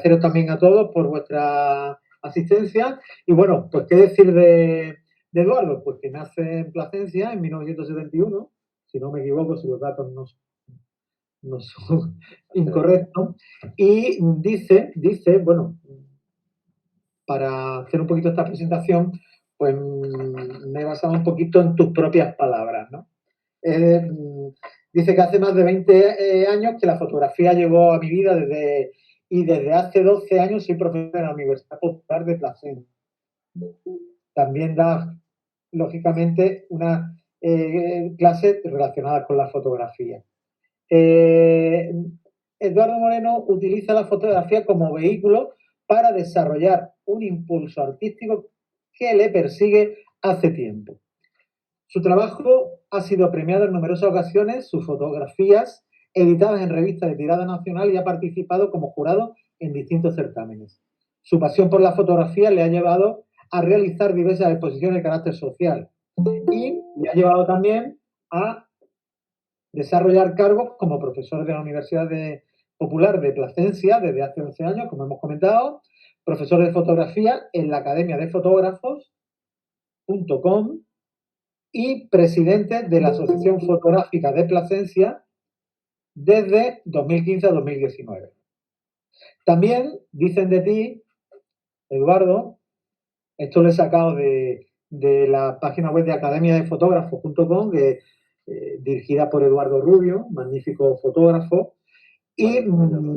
agradeceros también a todos por vuestra asistencia. Y bueno, pues qué decir de Eduardo, pues que nace en Plasencia en 1971, si no me equivoco, si los datos no son incorrectos, y dice, bueno, para hacer un poquito esta presentación, pues me he basado un poquito en tus propias palabras, ¿no? Dice que hace más de 20 años que la fotografía llegó a mi vida y desde hace 12 años soy profesor en la Universidad Popular de Plasencia. También da, lógicamente, una clase relacionada con la fotografía. Eduardo Moreno utiliza la fotografía como vehículo para desarrollar un impulso artístico que le persigue hace tiempo. Su trabajo ha sido premiado en numerosas ocasiones, sus fotografías editadas en revistas de tirada nacional, y ha participado como jurado en distintos certámenes. Su pasión por la fotografía le ha llevado a realizar diversas exposiciones de carácter social y le ha llevado también a desarrollar cargos como profesor de la Universidad Popular de Plasencia desde hace 11 años, como hemos comentado, profesor de fotografía en la Academia de Fotógrafos.com y presidente de la Asociación Fotográfica de Plasencia desde 2015 a 2019. También dicen de ti, Eduardo, esto lo he sacado de la página web de academiadefotógrafos.com, que dirigida por Eduardo Rubio, magnífico fotógrafo, y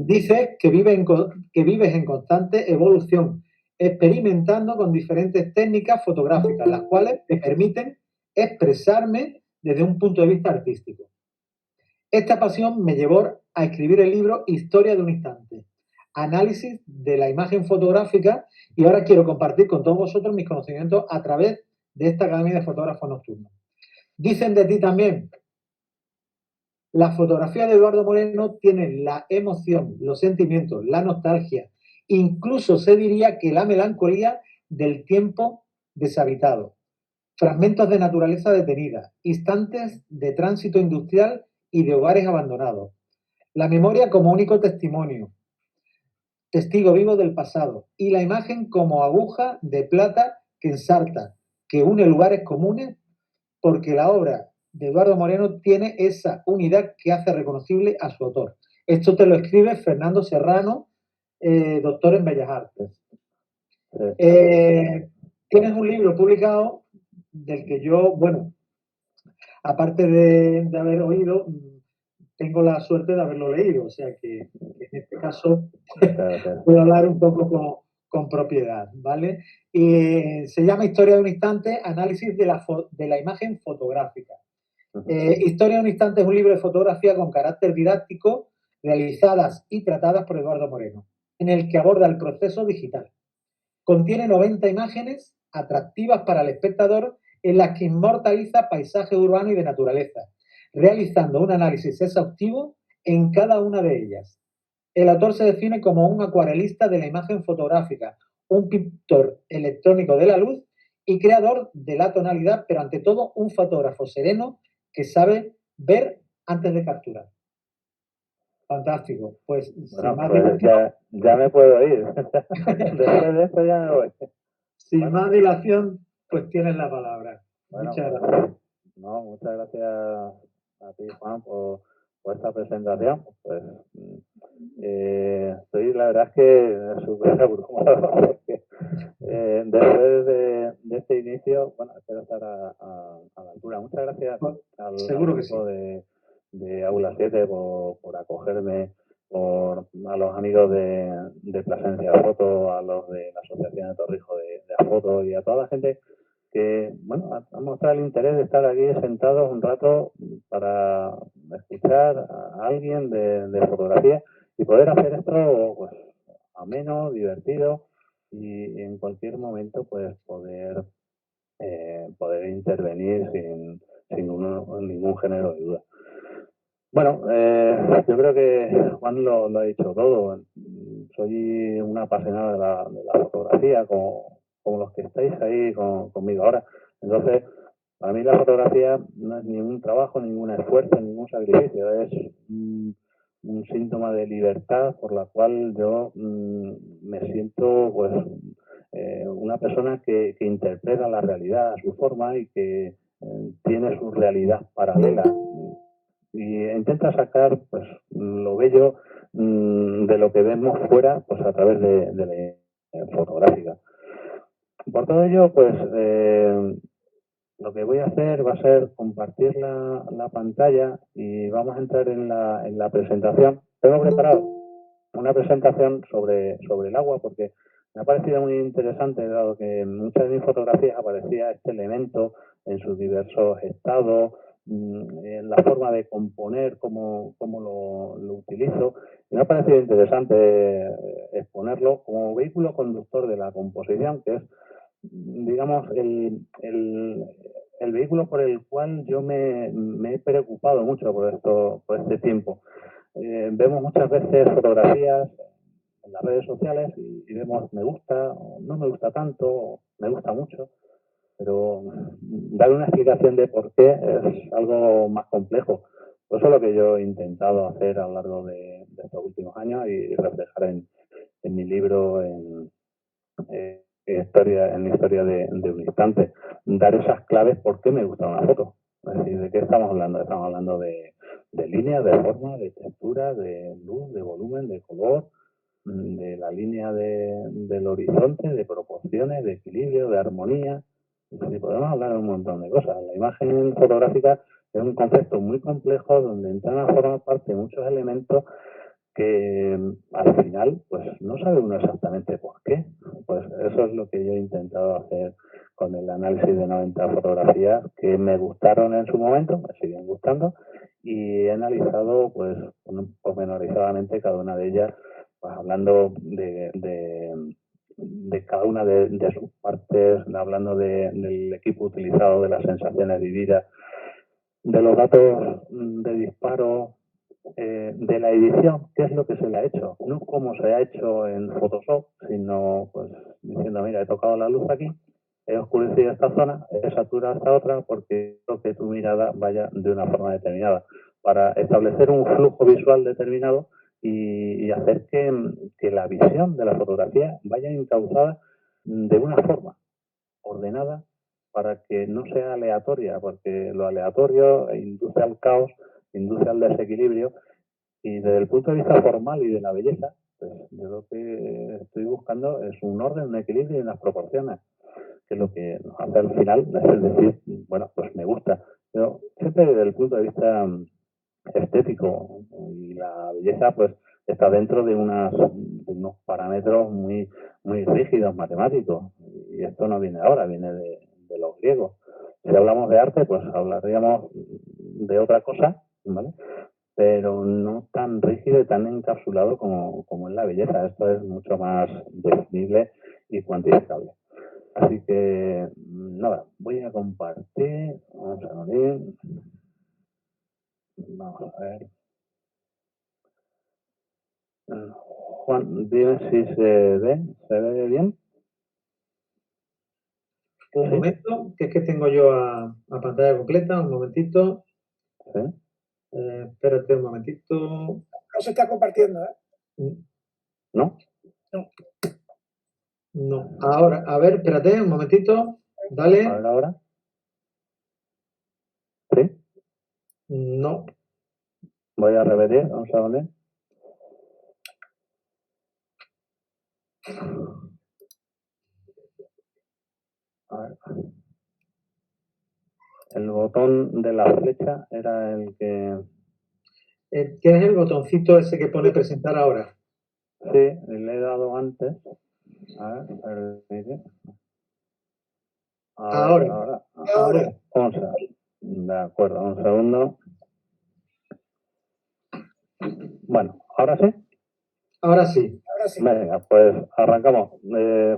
dices que vives en constante evolución, experimentando con diferentes técnicas fotográficas, las cuales te permiten expresarme desde un punto de vista artístico. Esta pasión me llevó a escribir el libro Historia de un instante, análisis de la imagen fotográfica, y ahora quiero compartir con todos vosotros mis conocimientos a través de esta Academia de Fotógrafos Nocturnos. Dicen de ti también: la fotografía de Eduardo Moreno tiene la emoción, los sentimientos, la nostalgia, incluso se diría que la melancolía del tiempo deshabitado. Fragmentos de naturaleza detenida, instantes de tránsito industrial y de hogares abandonados. La memoria como único testimonio, testigo vivo del pasado, y la imagen como aguja de plata que ensarta, que une lugares comunes, porque la obra de Eduardo Moreno tiene esa unidad que hace reconocible a su autor. Esto te lo escribe Fernando Serrano, doctor en Bellas Artes. Tienes un libro publicado del que yo, bueno, aparte de haber oído, tengo la suerte de haberlo leído, o sea que en este caso puedo hablar un poco con propiedad, ¿vale? Y se llama Historia de un instante, análisis de la imagen fotográfica. Historia de un instante es un libro de fotografía con carácter didáctico, realizadas y tratadas por Eduardo Moreno, en el que aborda el proceso digital. Contiene 90 imágenes atractivas para el espectador, en las que inmortaliza paisajes urbanos y de naturaleza, realizando un análisis exhaustivo en cada una de ellas. El autor se define como un acuarelista de la imagen fotográfica, un pintor electrónico de la luz y creador de la tonalidad, pero ante todo un fotógrafo sereno que sabe ver antes de capturar. Fantástico. Pues, bueno, pues ya me puedo ir. Después de esto ya me voy. Sin más dilación, pues tienes la palabra. Bueno, muchas gracias. No, muchas gracias a ti, Juan, por esta presentación. Pues estoy, la verdad es que súper abrumado, porque después de este inicio, bueno, espero estar a la altura. Muchas gracias al grupo de Aula 7 por acogerme, a los amigos de Plasencia Foto, a los de la Asociación de Torrijos de Foto y a toda la gente que, bueno, han mostrado el interés de estar aquí sentados un rato para escuchar a alguien de fotografía y poder hacer esto, pues, ameno, divertido, y en cualquier momento, pues, poder intervenir sin ningún género de duda. Bueno, yo creo que Juan lo ha dicho todo. Soy un apasionado de la fotografía, como los que estáis ahí conmigo ahora. Entonces, para mí la fotografía no es ningún trabajo, ningún esfuerzo, ningún sacrificio. Es un síntoma de libertad por la cual yo me siento pues una persona que interpreta la realidad a su forma y que tiene su realidad paralela y intenta sacar pues lo bello de lo que vemos fuera pues a través de la fotográfica. Por todo ello, pues lo que voy a hacer va a ser compartir la pantalla y vamos a entrar en la presentación. Tengo preparado una presentación sobre el agua porque me ha parecido muy interesante, dado que en muchas de mis fotografías aparecía este elemento en sus diversos estados, en la forma de componer, cómo lo utilizo. Y me ha parecido interesante exponerlo como vehículo conductor de la composición, que es, digamos, el vehículo por el cual yo me he preocupado mucho por este tiempo. Vemos muchas veces fotografías en las redes sociales y vemos me gusta, o no me gusta tanto, o me gusta mucho, pero dar una explicación de por qué es algo más complejo. Eso es lo que yo he intentado hacer a lo largo de estos últimos años y reflejar en mi libro, en la historia de un instante. Dar esas claves por qué me gusta una foto. Es decir, ¿de qué estamos hablando? Estamos hablando de líneas, de forma, de textura, de luz, de volumen, de color, de la línea del horizonte, de proporciones, de equilibrio, de armonía. Es decir, podemos hablar de un montón de cosas. La imagen fotográfica es un concepto muy complejo donde entran a formar parte muchos elementos que al final pues no sabe uno exactamente por qué. Pues eso es lo que yo he intentado hacer con el análisis de 90 fotografías que me gustaron en su momento, me siguen gustando, y he analizado pues pormenorizadamente cada una de ellas, pues hablando de cada una de sus partes, hablando del equipo utilizado, de las sensaciones vividas, de los datos de disparo, de la edición, qué es lo que se le ha hecho, no cómo se ha hecho en Photoshop, sino pues diciendo, mira, he tocado la luz aquí, he oscurecido esta zona, he saturado esta otra, porque quiero que tu mirada vaya de una forma determinada, para establecer un flujo visual determinado y hacer que la visión de la fotografía vaya encauzada de una forma ordenada para que no sea aleatoria, porque lo aleatorio induce al caos, induce al desequilibrio, y desde el punto de vista formal y de la belleza, pues yo lo que estoy buscando es un orden, un equilibrio y unas proporciones, que es lo que nos hace al final, es decir, bueno, pues me gusta, pero siempre desde el punto de vista estético, y la belleza pues está dentro de unos parámetros muy rígidos, matemáticos, y esto no viene ahora, viene de los griegos. Si hablamos de arte, pues hablaríamos de otra cosa, ¿vale? Pero no tan rígido y tan encapsulado como en la belleza. Esto es mucho más definible y cuantificable. Así que, nada, voy a compartir. Vamos a abrir. Vamos a ver. Juan, dime si se ve bien. Un momento, que es que tengo yo a pantalla completa, un momentito. ¿Sí? Espérate un momentito. No se está compartiendo, ¿eh? ¿No? No. No. Ahora, a ver, espérate un momentito. Dale. A ver ahora. ¿Sí? No. Voy a repetir, vamos a ver. A ver. El botón de la flecha era el que... ¿Tienes el botoncito ese que pone presentar ahora? Sí, le he dado antes. A ver. Ahora. Vamos a... De acuerdo, un segundo. Bueno, ¿ahora sí? Ahora sí. Ahora sí. Venga, pues arrancamos.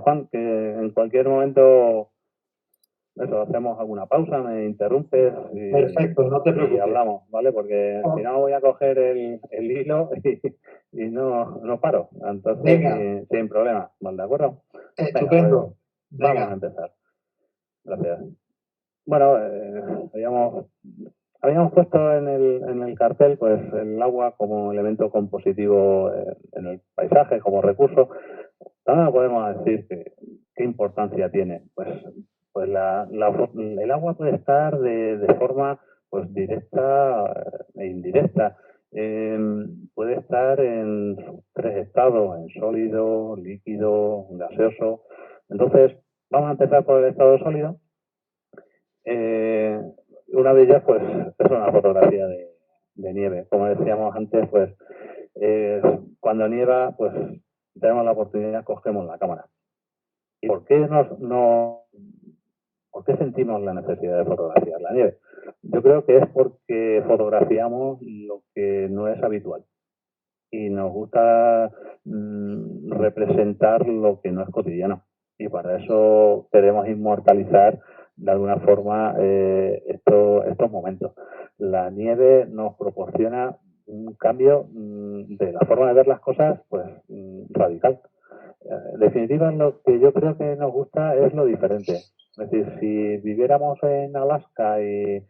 Juan, que en cualquier momento eso, hacemos alguna pausa, me interrumpes Perfecto, no te preocupes. y hablamos, ¿vale? Porque si no voy a coger el hilo y no paro. Entonces, sin problema, ¿vale? ¿De acuerdo? Estupendo. Venga, pues, vamos a empezar. Gracias. Bueno, habíamos puesto en el cartel pues el agua como elemento compositivo en el paisaje, como recurso. También podemos decir qué importancia tiene. Pues el agua puede estar de forma pues directa e indirecta. Puede estar en sus tres estados, en sólido, líquido, gaseoso. Entonces, vamos a empezar por el estado sólido. Una de ellas, pues, es una fotografía de nieve. Como decíamos antes, pues, cuando nieva, pues, tenemos la oportunidad, cogemos la cámara. ¿Y por qué por qué sentimos la necesidad de fotografiar la nieve? Yo creo que es porque fotografiamos lo que no es habitual y nos gusta representar lo que no es cotidiano. Y para eso queremos inmortalizar de alguna forma estos momentos. La nieve nos proporciona un cambio de la forma de ver las cosas pues radical. En definitiva, lo que yo creo que nos gusta es lo diferente. Es decir, si viviéramos en Alaska y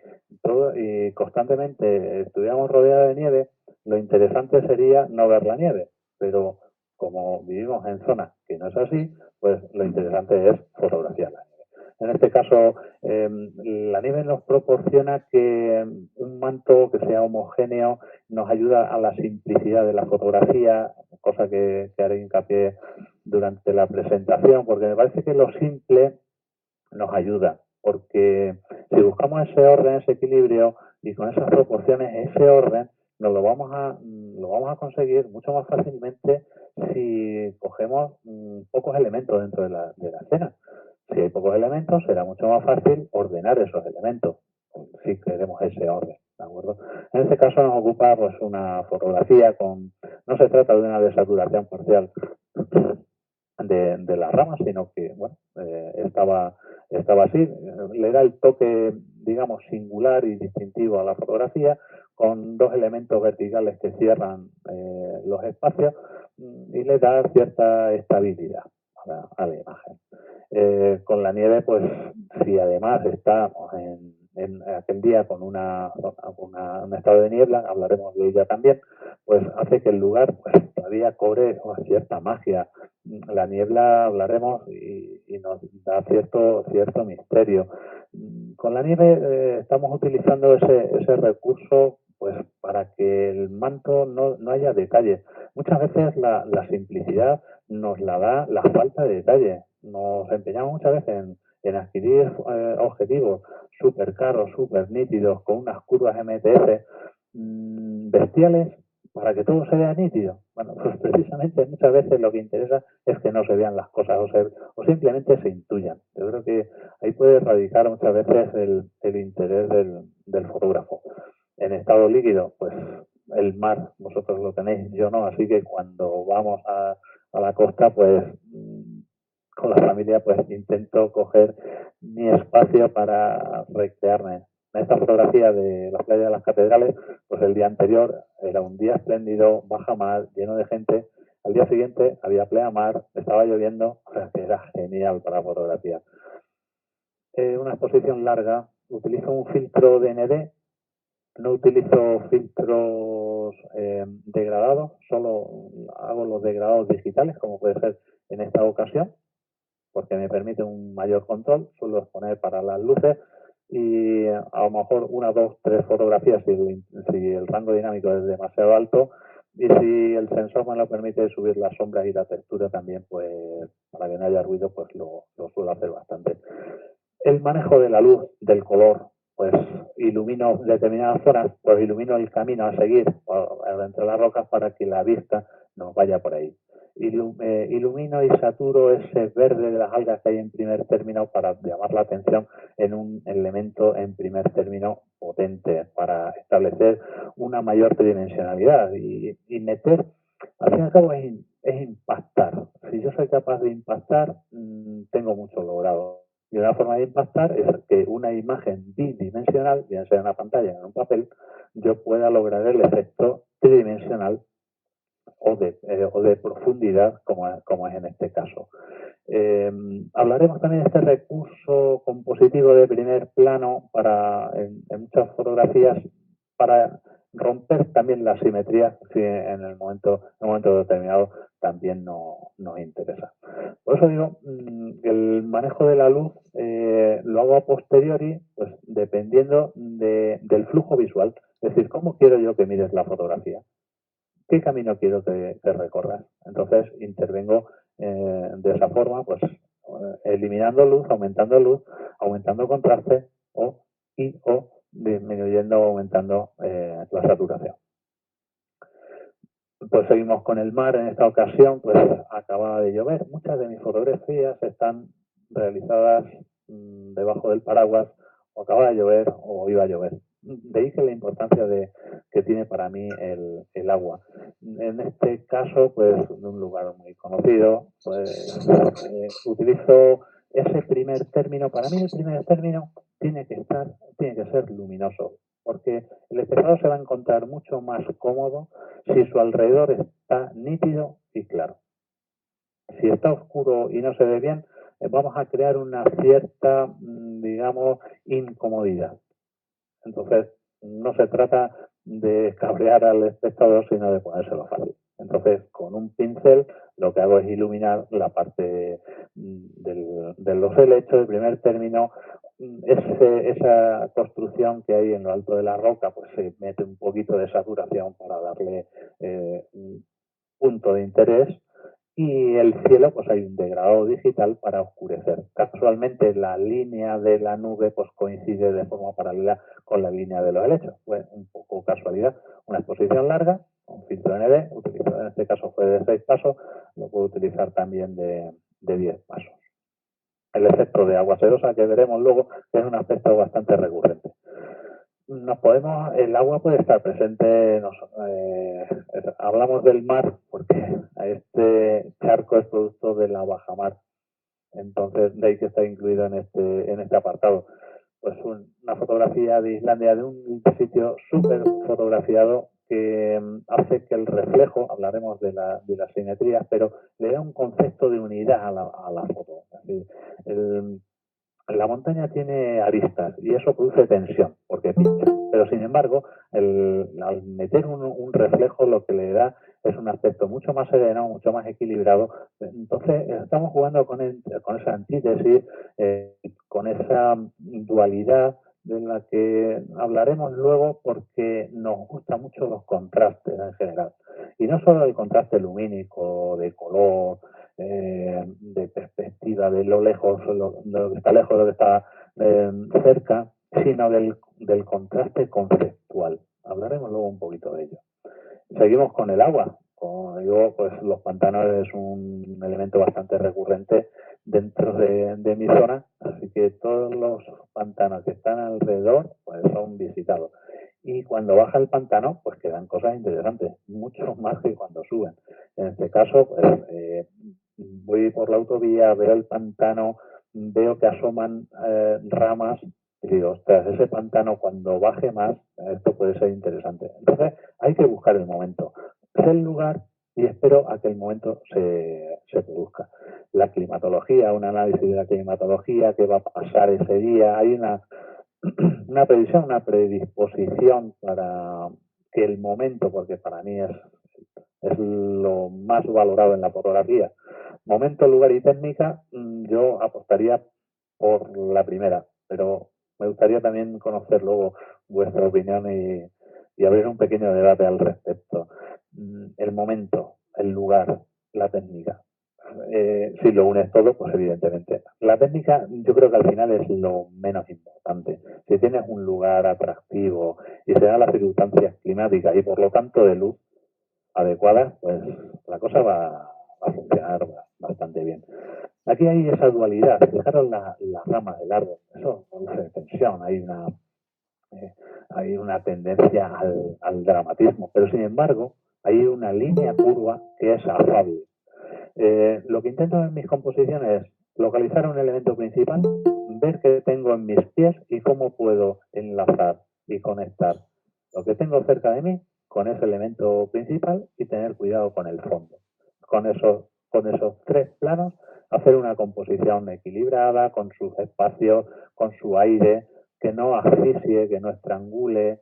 constantemente estuviéramos rodeados de nieve, lo interesante sería no ver la nieve. Pero como vivimos en zonas que no es así, pues lo interesante es fotografiar la nieve. En este caso, la nieve nos proporciona que un manto que sea homogéneo nos ayuda a la simplicidad de la fotografía, cosa que haré hincapié durante la presentación, porque me parece que lo simple nos ayuda, porque si buscamos ese orden, ese equilibrio y con esas proporciones, ese orden, lo vamos a conseguir mucho más fácilmente si cogemos pocos elementos dentro de la escena. Si hay pocos elementos, será mucho más fácil ordenar esos elementos, si queremos ese orden, ¿de acuerdo? En este caso nos ocupa pues una fotografía no se trata de una desaturación parcial de las ramas, sino que bueno, estaba así, le da el toque, digamos, singular y distintivo a la fotografía, con dos elementos verticales que cierran los espacios y le da cierta estabilidad a la imagen. Con la nieve, pues si además estamos en aquel día con un estado de niebla, hablaremos de ella también, pues hace que el lugar pues todavía cobre cierta magia. La niebla hablaremos y nos da cierto misterio. Con la nieve estamos utilizando ese recurso pues para que el manto no haya detalle. Muchas veces la simplicidad nos la da la falta de detalle. Nos empeñamos muchas veces en adquirir objetivos súper caros, súper nítidos, con unas curvas MTF bestiales para que todo se vea nítido. Bueno, pues precisamente muchas veces lo que interesa es que no se vean las cosas o simplemente se intuyan. Yo creo que ahí puede radicar muchas veces el interés del fotógrafo. En estado líquido, pues el mar, vosotros lo tenéis, yo no, así que cuando vamos a la costa, pues con la familia, pues intento coger mi espacio para recrearme. En esta fotografía de la playa de las Catedrales, pues el día anterior era un día espléndido, baja mar, lleno de gente. Al día siguiente había plena mar, estaba lloviendo, o sea que era genial para fotografía. Una exposición larga, utilizo un filtro DND, no utilizo filtros degradados, solo hago los degradados digitales, como puede ser en esta ocasión, porque me permite un mayor control. Suelo exponer para las luces y a lo mejor 1, 2, 3 fotografías si el rango dinámico es demasiado alto, y si el sensor me lo permite subir las sombras y la textura también, pues para que no haya ruido, pues lo suelo hacer bastante. El manejo de la luz, del color, pues ilumino determinadas zonas, pues ilumino el camino a seguir entre las rocas para que la vista nos vaya por ahí. Ilumino y saturo ese verde de las algas que hay en primer término para llamar la atención en un elemento en primer término potente, para establecer una mayor tridimensionalidad y meter, al fin y al cabo es impactar. Si yo soy capaz de impactar, tengo mucho logrado. Y una forma de impactar es que una imagen bidimensional, bien sea en una pantalla o en un papel, yo pueda lograr el efecto tridimensional o de profundidad, como es en este caso. Hablaremos también de este recurso compositivo de primer plano en muchas fotografías para romper también la simetría si en un momento determinado también nos interesa. Por eso digo que el manejo de la luz lo hago a posteriori, pues dependiendo del flujo visual. Es decir, ¿cómo quiero yo que mires la fotografía? ¿Qué camino quiero que recorras? Entonces intervengo de esa forma, pues eliminando luz, aumentando contraste o disminuyendo o aumentando la saturación. Pues seguimos con el mar. En esta ocasión, pues acababa de llover. Muchas de mis fotografías están realizadas debajo del paraguas, o acaba de llover o iba a llover. De ahí que la importancia que tiene para mí el agua. En este caso, pues en un lugar muy conocido, pues utilizo ese primer término. Para mí el primer término tiene que ser luminoso, porque el espectador se va a encontrar mucho más cómodo si su alrededor está nítido y claro. Si está oscuro y no se ve bien, vamos a crear una cierta, digamos, incomodidad. Entonces, no se trata de cabrear al espectador, sino de ponérselo fácil. Entonces, con un pincel, lo que hago es iluminar la parte del dosel hecho, el primer término. Esa construcción que hay en lo alto de la roca, pues se mete un poquito de saturación para darle un punto de interés. Y el cielo, pues hay un degradado digital para oscurecer. Casualmente la línea de la nube pues coincide de forma paralela con la línea de los helechos. Fue un poco casualidad. Una exposición larga, un filtro ND, utilizado en este caso fue de 6 pasos, lo puedo utilizar también de 10 pasos. El efecto de agua sedosa que veremos luego es un aspecto bastante recurrente. El agua puede estar presente, hablamos del mar porque este charco es producto de la bajamar, entonces de ahí que está incluido en este apartado. Pues una fotografía de Islandia, de un sitio súper fotografiado que hace que el reflejo, hablaremos de las simetrías, pero le da un concepto de unidad a la foto. Es decir, la montaña tiene aristas y eso produce tensión porque pincha, pero sin embargo al meter un reflejo lo que le da es un aspecto mucho más sereno, mucho más equilibrado. Entonces estamos jugando con esa antítesis, con esa dualidad de la que hablaremos luego porque nos gustan mucho los contrastes en general. Y no solo el contraste lumínico, de color, de perspectiva, de lo lejos, de lo que está lejos, de lo que está cerca, sino del contraste conceptual. Hablaremos luego un poquito de ello. Seguimos con el agua. Como digo, pues los pantanos es un elemento bastante recurrente dentro de mi zona, así que todos los pantanos que están alrededor pues son visitados. Y cuando baja el pantano, pues quedan cosas interesantes, mucho más que cuando suben. En este caso, pues voy por la autovía, veo el pantano, veo que asoman ramas y digo, ostras, ese pantano cuando baje más, esto puede ser interesante. Entonces, hay que buscar el momento. Sé el lugar y espero a que el momento se produzca. La climatología, un análisis de la climatología, qué va a pasar ese día, hay una previsión, una predisposición para que el momento, porque para mí es lo más valorado en la fotografía. Momento, lugar y técnica, yo apostaría por la primera, pero me gustaría también conocer luego vuestra opinión y abrir un pequeño debate al respecto. El momento, el lugar, la técnica. Si lo unes todo, pues evidentemente. La técnica yo creo que al final es lo menos importante. Si tienes un lugar atractivo y se dan las circunstancias climáticas y por lo tanto de luz adecuadas, pues la cosa va a funcionar bastante bien. Aquí hay esa dualidad. Fijaros las ramas del árbol. Eso produce tensión. Hay una tendencia al dramatismo. Pero sin embargo, hay una línea curva que es afable. Lo que intento en mis composiciones es localizar un elemento principal, ver qué tengo en mis pies y cómo puedo enlazar y conectar lo que tengo cerca de mí con ese elemento principal y tener cuidado con el fondo. Con esos 3 planos, hacer una composición equilibrada, con sus espacios, con su aire, que no asfixie, que no estrangule.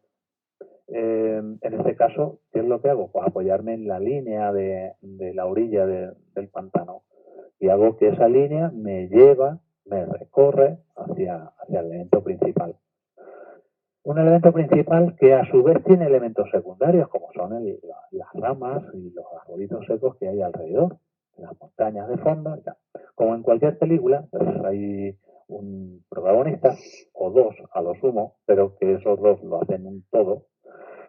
En este caso, ¿qué es lo que hago? Pues apoyarme en la línea de la orilla del pantano y hago que esa línea me recorre hacia el elemento principal. Un elemento principal que a su vez tiene elementos secundarios, como son las ramas y los arbolitos secos que hay alrededor, las montañas de fondo y tal. Como en cualquier película, pues hay un protagonista, o 2 a lo sumo, pero que esos 2 lo hacen un todo,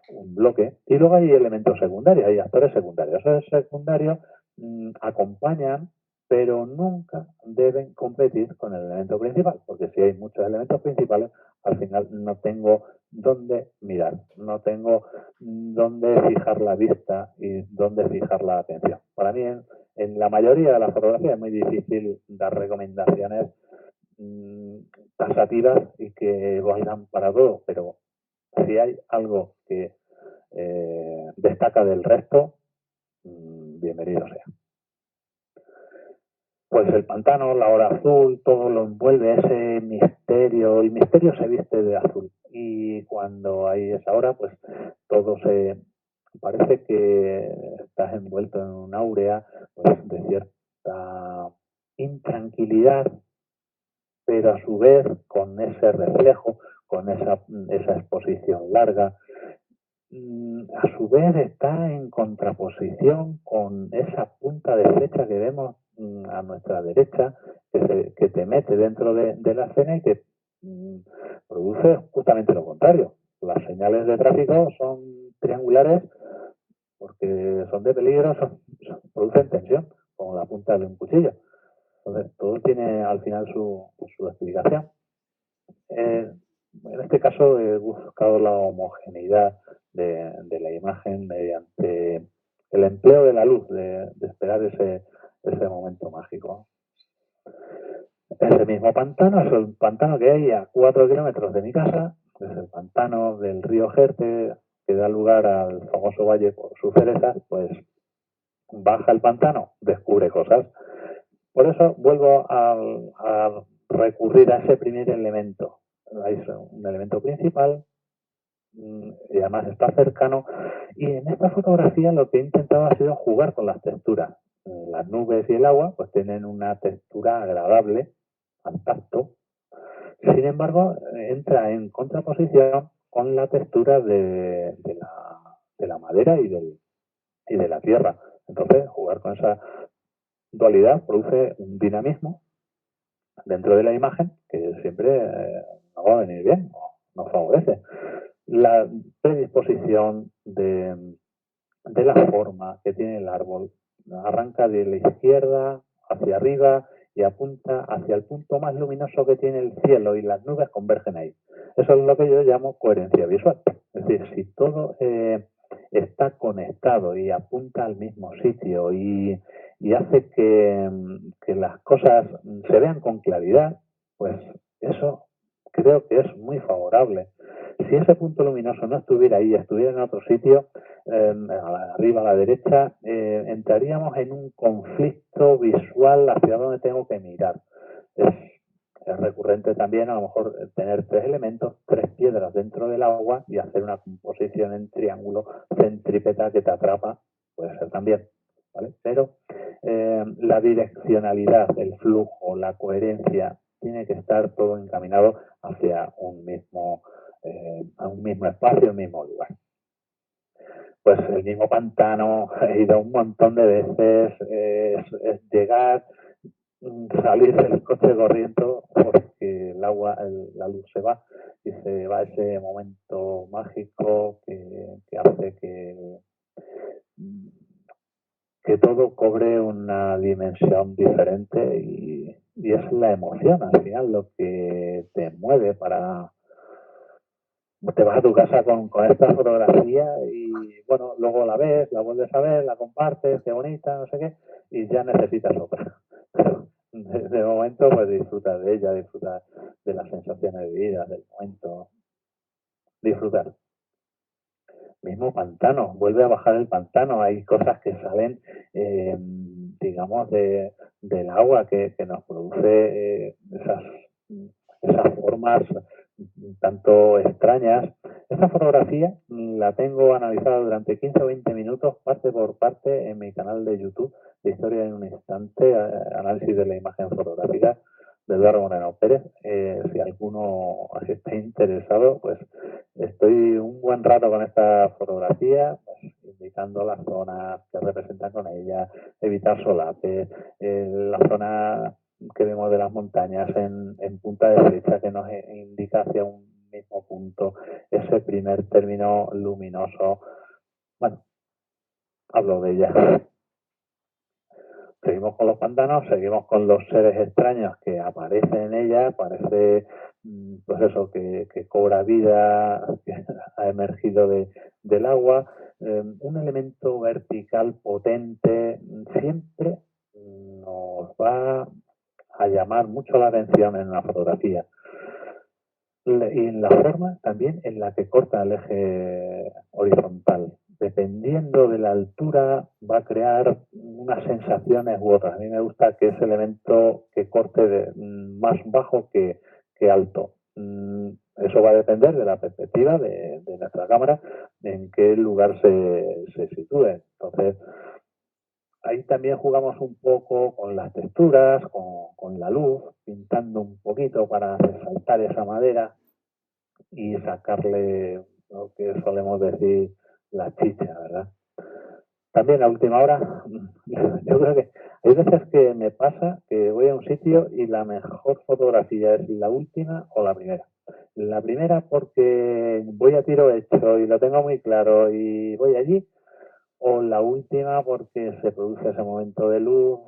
un bloque, y luego hay elementos secundarios, hay actores secundarios. Esos secundarios acompañan, pero nunca deben competir con el elemento principal, porque si hay muchos elementos principales, al final no tengo dónde mirar, no tengo dónde fijar la vista y dónde fijar la atención. Para mí, en la mayoría de las fotografías es muy difícil dar recomendaciones taxativas y que valgan para todo, pero si hay algo que destaca del resto, bienvenido sea. Pues el pantano, la hora azul, todo lo envuelve ese misterio. El misterio se viste de azul y cuando hay esa hora, pues todo parece que estás envuelto en un áurea pues, de cierta intranquilidad, pero a su vez con ese reflejo, con esa exposición larga, a su vez está en contraposición con esa punta de flecha que vemos a nuestra derecha, que te mete dentro de la escena y que produce justamente lo contrario. Las señales de tráfico son triangulares porque son de peligro, producen tensión, como la punta de un cuchillo. Entonces, todo tiene al final su explicación. En este caso he buscado la homogeneidad de la imagen mediante el empleo de la luz, de esperar ese momento mágico. Ese mismo pantano es el pantano que hay a 4 kilómetros de mi casa, es el pantano del río Jerte, que da lugar al famoso valle por sus cerezas. Pues baja el pantano, descubre cosas. Por eso vuelvo a recurrir a ese primer elemento. Es un elemento principal y además está cercano. Y en esta fotografía lo que he intentado ha sido jugar con las texturas. Las nubes y el agua pues tienen una textura agradable al tacto. Sin embargo, entra en contraposición con la textura de la madera y de la tierra. Entonces, jugar con esa dualidad produce un dinamismo dentro de la imagen que siempre no va a venir bien, no favorece. La predisposición de la forma que tiene el árbol arranca de la izquierda hacia arriba y apunta hacia el punto más luminoso que tiene el cielo y las nubes convergen ahí. Eso es lo que yo llamo coherencia visual. Es decir, si todo está conectado y apunta al mismo sitio y hace que las cosas se vean con claridad, pues eso creo que es muy favorable. Si ese punto luminoso no estuviera ahí, estuviera en otro sitio, arriba a la derecha, entraríamos en un conflicto visual hacia dónde tengo que mirar. Es recurrente también a lo mejor tener 3 elementos, 3 piedras dentro del agua y hacer una composición en triángulo centrípeta que te atrapa, puede ser también, ¿vale? Pero la direccionalidad, el flujo, la coherencia, tiene que estar todo encaminado hacia un mismo espacio, un mismo lugar. Pues el mismo pantano, he ido un montón de veces, es llegar, salir del coche corriendo porque el agua, la luz se va y se va ese momento mágico que hace que todo cobre una dimensión diferente y es la emoción al final lo que te mueve para... Te vas a tu casa con esta fotografía y bueno, luego la ves, la vuelves a ver, la compartes, qué bonita, no sé qué, y ya necesitas otra. De momento pues disfruta de ella, disfruta de las sensaciones vividas, del momento, disfrutar. Mismo pantano, vuelve a bajar el pantano. Hay cosas que salen, digamos, del agua que nos produce esas formas tanto extrañas. Esta fotografía la tengo analizada durante 15 o 20 minutos, parte por parte, en mi canal de YouTube de Historia en un Instante, análisis de la imagen fotográfica de Eduardo Moreno Pérez. Si alguno está interesado, pues estoy un buen rato con esta fotografía, pues, indicando las zonas que representan con ella, evitar solapes, la zona que vemos de las montañas en punta de flecha que nos indica hacia un mismo punto, ese primer término luminoso. Bueno, hablo de ella. Seguimos con los pantanos, seguimos con los seres extraños que aparecen en ella, parece pues eso, que cobra vida, que ha emergido del agua, un elemento vertical potente, siempre nos va a llamar mucho la atención en la fotografía. Y en la forma también en la que corta el eje horizontal. Dependiendo de la altura va a crear unas sensaciones u otras. A mí me gusta que ese elemento que corte más bajo que alto. Eso va a depender de la perspectiva de nuestra cámara, en qué lugar se sitúe. Entonces, ahí también jugamos un poco con las texturas, con la luz, pintando un poquito para resaltar esa madera y sacarle lo que solemos decir la chicha, ¿verdad? También a última hora, yo creo que hay veces que me pasa que voy a un sitio y la mejor fotografía es la última o la primera. La primera porque voy a tiro hecho y lo tengo muy claro y voy allí, o la última porque se produce ese momento de luz,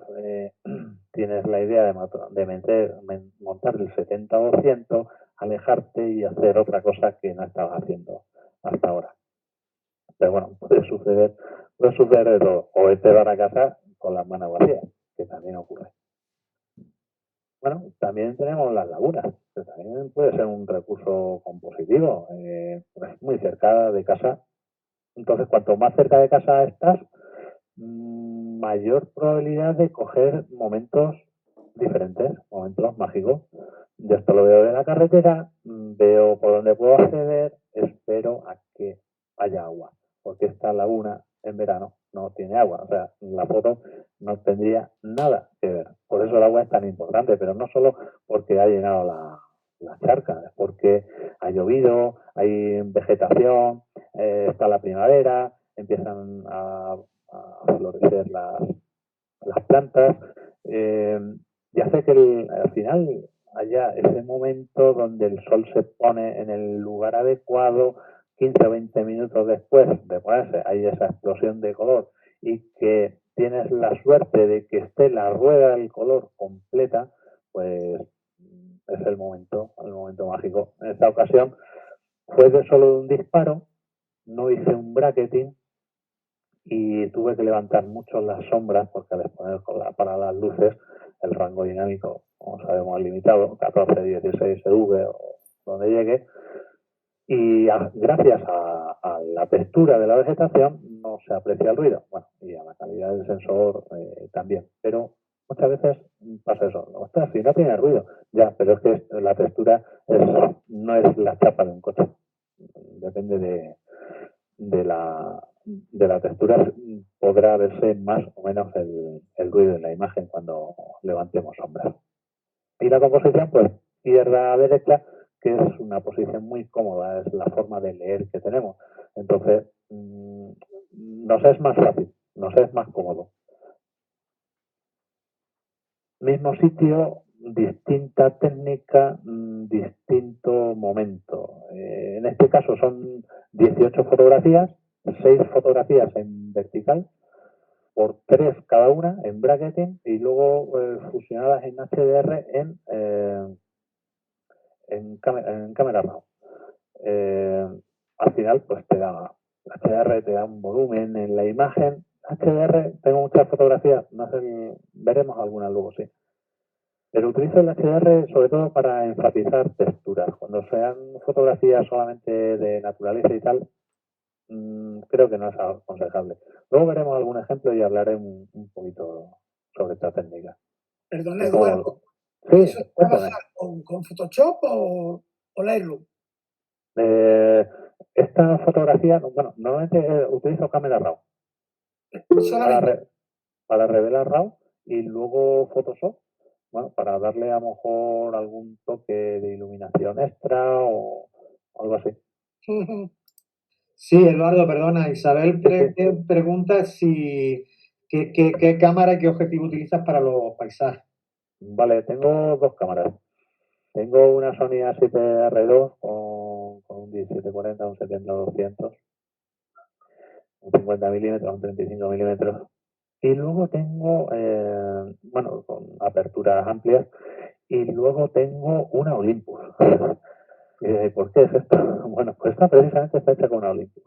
tienes la idea de montar el 70%, alejarte y hacer otra cosa que no estabas haciendo hasta ahora. Pero bueno, puede suceder de todo. O te van a casa con las manos vacías, que también ocurre. Bueno, también tenemos las lagunas, que también puede ser un recurso compositivo, pues muy cerca de casa. Entonces, cuanto más cerca de casa estás, mayor probabilidad de coger momentos diferentes, momentos mágicos. Yo esto lo veo de la carretera, veo por dónde puedo acceder, espero a que haya agua, porque esta laguna en verano no tiene agua, o sea, la foto no tendría nada que ver. Por eso el agua es tan importante, pero no solo porque ha llenado la charca, es porque ha llovido, hay vegetación, está la primavera, empiezan a florecer las plantas, y hace que al final haya ese momento donde el sol se pone en el lugar adecuado, 15 o 20 minutos después de ponerse, hay esa explosión de color y que tienes la suerte de que esté la rueda del color completa, pues es el momento mágico. En esta ocasión fue de solo un disparo, no hice un bracketing y tuve que levantar mucho las sombras porque al exponer para las luces el rango dinámico, como sabemos, es limitado, 14, 16 EV o donde llegue, y gracias a la textura de la vegetación no se aprecia el ruido, bueno, y a la calidad del sensor también, pero muchas veces pasa eso, ostras, si no tiene ruido, ya, pero es que la textura no es la chapa de un coche, depende de la textura, podrá verse más o menos el ruido en la imagen cuando levantemos sombras. Y la composición, pues izquierda a derecha, que es una posición muy cómoda, es la forma de leer que tenemos. Entonces, nos es más fácil, nos es más cómodo. Mismo sitio, distinta técnica, distinto momento. En este caso son 18 fotografías, 6 fotografías en vertical, por 3 cada una en bracketing y luego fusionadas en HDR en cámara RAW. Al final, pues te da HDR, te da un volumen en la imagen. HDR, tengo muchas fotografías, no sé, veremos algunas luego, sí. Pero utilizo el HDR sobre todo para enfatizar texturas. Cuando sean fotografías solamente de naturaleza y tal, creo que no es aconsejable. Luego veremos algún ejemplo y hablaré un poquito sobre esta técnica. Perdón, Eduardo. Sí, ¿Eso es trabajar con Photoshop o Lightroom? Esta fotografía, bueno, normalmente utilizo Camera Raw para revelar RAW y luego Photoshop, bueno, para darle a lo mejor algún toque de iluminación extra o algo así. Sí, Eduardo, perdona. Isabel pregunta si qué cámara y qué objetivo utilizas para los paisajes. Vale, tengo dos cámaras. Tengo una Sony A7R2 con un 1740, un 70-200, un 50 milímetros, un 35 milímetros. Y luego tengo, bueno, con aperturas amplias. Y luego tengo una Olympus. ¿Por qué es esto? Bueno, pues esta precisamente está hecha con una Olympus.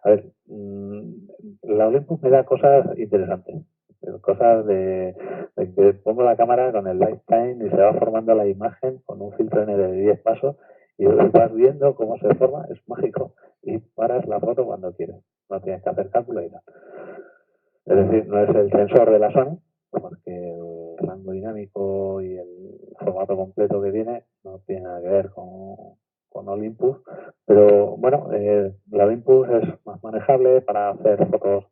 A ver, la Olympus me da cosas interesantes. Cosas de que pongo la cámara con el lifetime y se va formando la imagen con un filtro N de 10 pasos y vas viendo cómo se forma, es mágico. Y paras la foto cuando quieres. No tienes que hacer cálculo y nada. Es decir, no es el sensor de la Sony, porque el rango dinámico y el formato completo que tiene no tiene nada que ver con Olympus, pero bueno, la Olympus es más manejable para hacer fotos,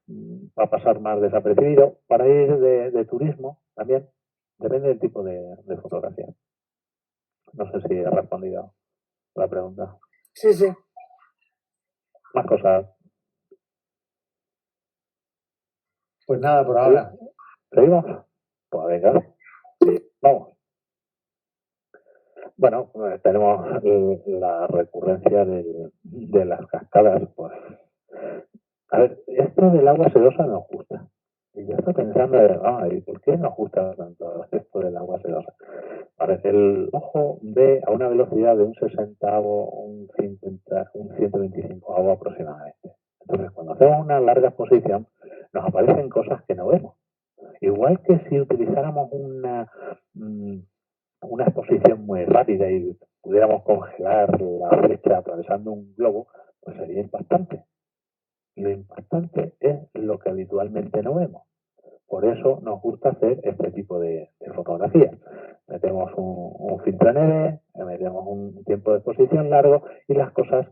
va a pasar más desapercibido, para ir de turismo también, depende del tipo de fotografía. No sé si he respondido la pregunta. Sí, sí. Más cosas. Pues nada, por ahora. ¿Seguimos? Pues venga, vamos. Bueno, tenemos la recurrencia de las cascadas. Pues, a ver, esto del agua sedosa nos gusta. Y yo estoy pensando, ¿y por qué nos gusta tanto esto del agua sedosa? Parece el ojo ve a una velocidad de un 60 un 50, un 125 aproximadamente. Entonces, cuando hacemos una larga exposición, nos aparecen cosas que no vemos. Igual que si utilizáramos una exposición muy rápida y pudiéramos congelar la flecha atravesando un globo, pues sería impactante. Y lo impactante es lo que habitualmente no vemos. Por eso nos gusta hacer este tipo de fotografías. Metemos un filtro ND, metemos un tiempo de exposición largo y las cosas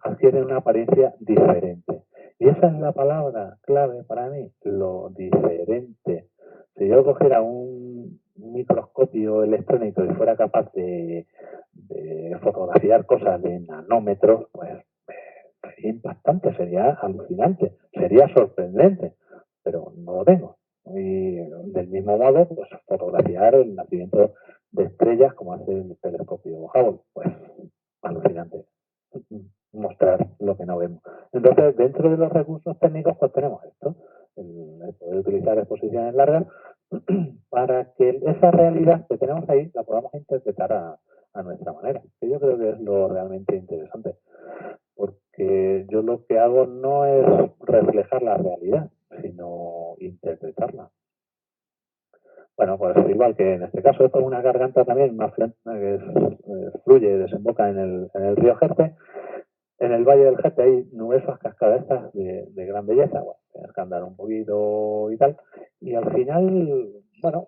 adquieren una apariencia diferente. Y esa es la palabra clave para mí, lo diferente. Si yo cogiera un microscopio electrónico y fuera capaz de fotografiar cosas de nanómetros, pues sería impactante, sería alucinante, sería sorprendente, pero no lo tengo. Y del mismo modo, pues fotografiar el nacimiento de estrellas como hace el telescopio Hubble, pues alucinante. Mostrar lo que no vemos. Entonces, dentro de los recursos técnicos, pues tenemos esto, el poder utilizar exposiciones largas para que esa realidad que tenemos ahí la podamos interpretar a nuestra manera, que yo creo que es lo realmente interesante, porque yo lo que hago no es reflejar la realidad, sino interpretarla. Bueno, pues igual que en este caso, esto es una garganta también, una fuente que fluye y desemboca en el río Jerte. En el Valle del Jerte hay numerosas cascadas de gran belleza. Bueno, tienes que andar un poquito y tal. Y al final, bueno,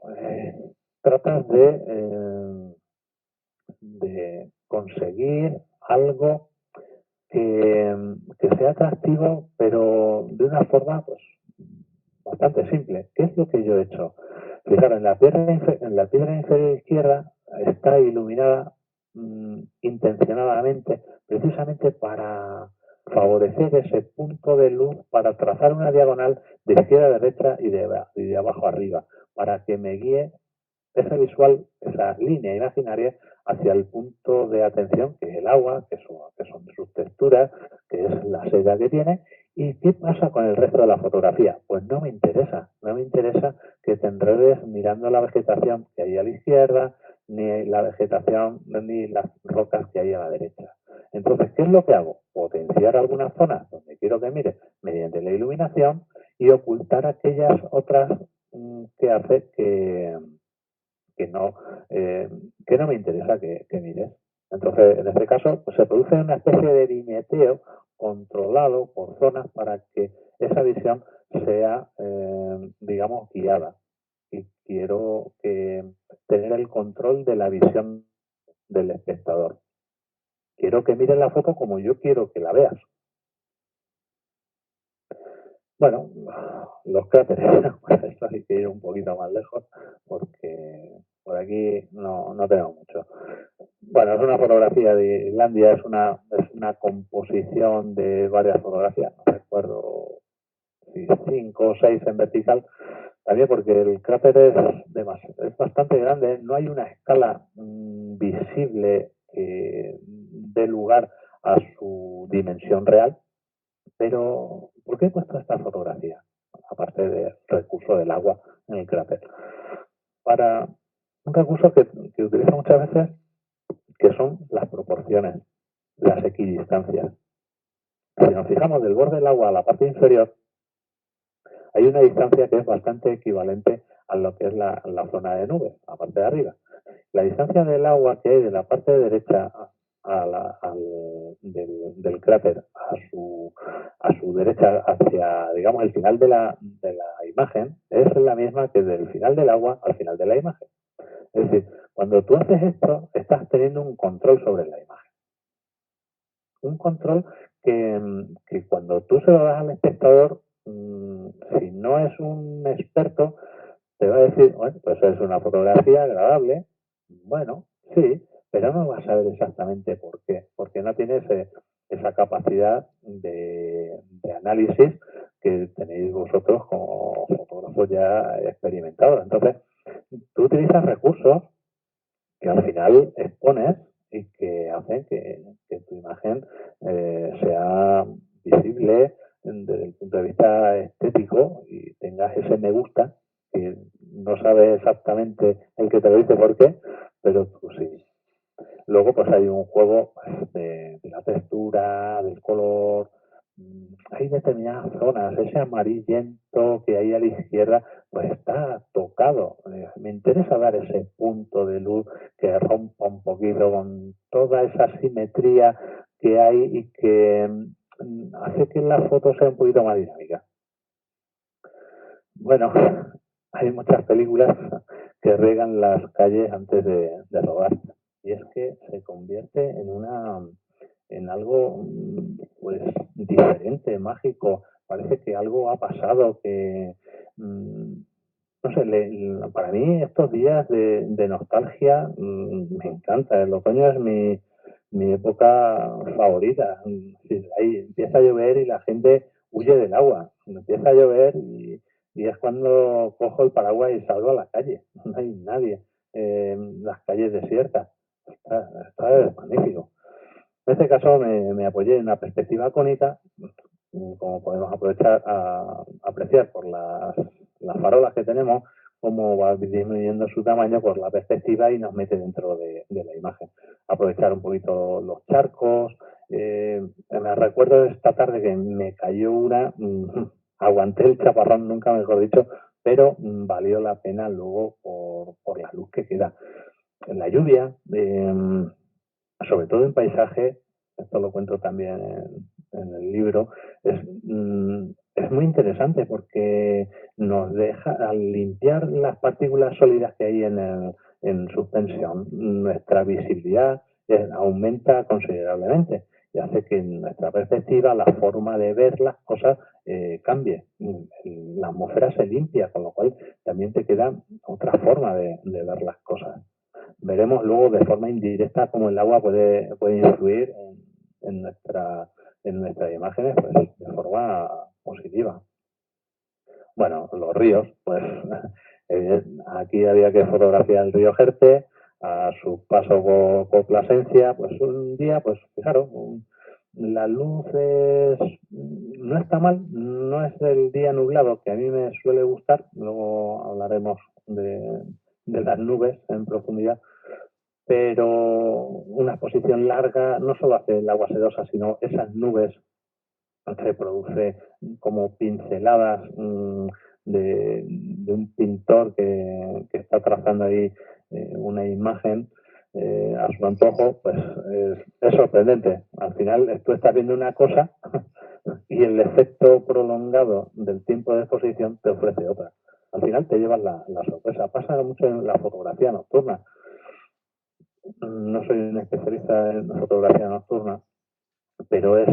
tratas de conseguir algo que sea atractivo, pero de una forma pues bastante simple. ¿Qué es lo que yo he hecho? Fijaros, en la piedra inferior izquierda está iluminada intencionadamente, precisamente para favorecer ese punto de luz, para trazar una diagonal de izquierda a derecha y de abajo a arriba, para que me guíe esa visual, esa línea imaginaria hacia el punto de atención que es el agua, que son sus texturas, que es la seda que tiene. ¿Y qué pasa con el resto de la fotografía? Pues no me interesa que te enredes mirando la vegetación que hay a la izquierda, ni la vegetación, ni las rocas que hay a la derecha. Entonces, ¿qué es lo que hago? Potenciar algunas zonas donde quiero que mire mediante la iluminación y ocultar aquellas otras que hace que no me interesa que mires. Entonces, en este caso, pues se produce una especie de viñeteo controlado por zonas para que esa visión sea, digamos, guiada. Y quiero tener el control de la visión del espectador. Quiero que mires la foto como yo quiero que la veas. Bueno, los cráteres, pues esto hay que ir un poquito más lejos porque por aquí no tenemos mucho. Bueno, es una fotografía de Islandia, es una composición de varias fotografías, no recuerdo si 5 o 6 en vertical, también porque el cráter es bastante grande, no hay una escala visible que dé lugar a su dimensión real, pero ¿por qué he puesto esta fotografía? Aparte del recurso del agua en el cráter. Para un recurso que utilizo muchas veces, que son las proporciones, las equidistancias. Si nos fijamos del borde del agua a la parte inferior, hay una distancia que es bastante equivalente a lo que es la zona de nubes, la parte de arriba. La distancia del agua que hay de la parte derecha del cráter a su derecha hacia, digamos, el final de la imagen es la misma que del final del agua al final de la imagen. Es decir, cuando tú haces esto, estás teniendo un control sobre la imagen. Un control que cuando tú se lo das al espectador, si no es un experto, te va a decir, bueno, pues es una fotografía agradable, bueno, sí, pero no vas a saber exactamente por qué, porque no tienes esa capacidad de análisis que tenéis vosotros como fotógrafos ya experimentados. Entonces, tú utilizas recursos que al final expones y que hacen que tu imagen sea visible desde el punto de vista estético y tengas ese me gusta que no sabes exactamente el que te lo dice por qué, pero tú sí. Luego pues hay un juego pues, de la textura, del color. Hay determinadas zonas, ese amarillento que hay a la izquierda, pues está tocado. Me interesa dar ese punto de luz que rompa un poquito con toda esa simetría que hay y que hace que la foto sea un poquito más dinámica. Bueno, hay muchas películas que regan las calles antes de rodar. Y es que se convierte en algo pues diferente, mágico. Parece que algo ha pasado, que no sé, para mí estos días de nostalgia me encanta. El otoño es mi época favorita. Ahí empieza a llover y la gente huye del agua. Empieza a llover y es cuando cojo el paraguas y salgo a la calle. No hay nadie. Las calles desiertas. Está magnífico. En este caso me apoyé en una perspectiva cónica, como podemos aprovechar a apreciar por las farolas que tenemos, cómo va disminuyendo su tamaño por la perspectiva y nos mete dentro de la imagen. Aprovechar un poquito los charcos. Me recuerdo de esta tarde que me cayó aguanté el chaparrón, nunca mejor dicho, pero valió la pena luego por la luz que queda. En la lluvia, sobre todo en paisaje, esto lo cuento también en el libro, es muy interesante porque nos deja, al limpiar las partículas sólidas que hay en suspensión, nuestra visibilidad aumenta considerablemente y hace que nuestra perspectiva, la forma de ver las cosas cambie. La atmósfera se limpia, con lo cual también te queda otra forma de ver las cosas. Veremos luego de forma indirecta cómo el agua puede influir en nuestras imágenes pues, de forma positiva. Bueno, los ríos, pues aquí había que fotografiar el río Jerte a su paso por Plasencia, pues un día, pues fijaros, la luz no está mal, no es el día nublado que a mí me suele gustar, luego hablaremos de las nubes en profundidad, pero una exposición larga no solo hace el agua sedosa, sino esas nubes se produce como pinceladas de un pintor que está trazando ahí una imagen a su antojo, pues es sorprendente. Al final tú estás viendo una cosa y el efecto prolongado del tiempo de exposición te ofrece otra. Al final te llevas la sorpresa. Pasa mucho en la fotografía nocturna. No soy un especialista en fotografía nocturna, pero es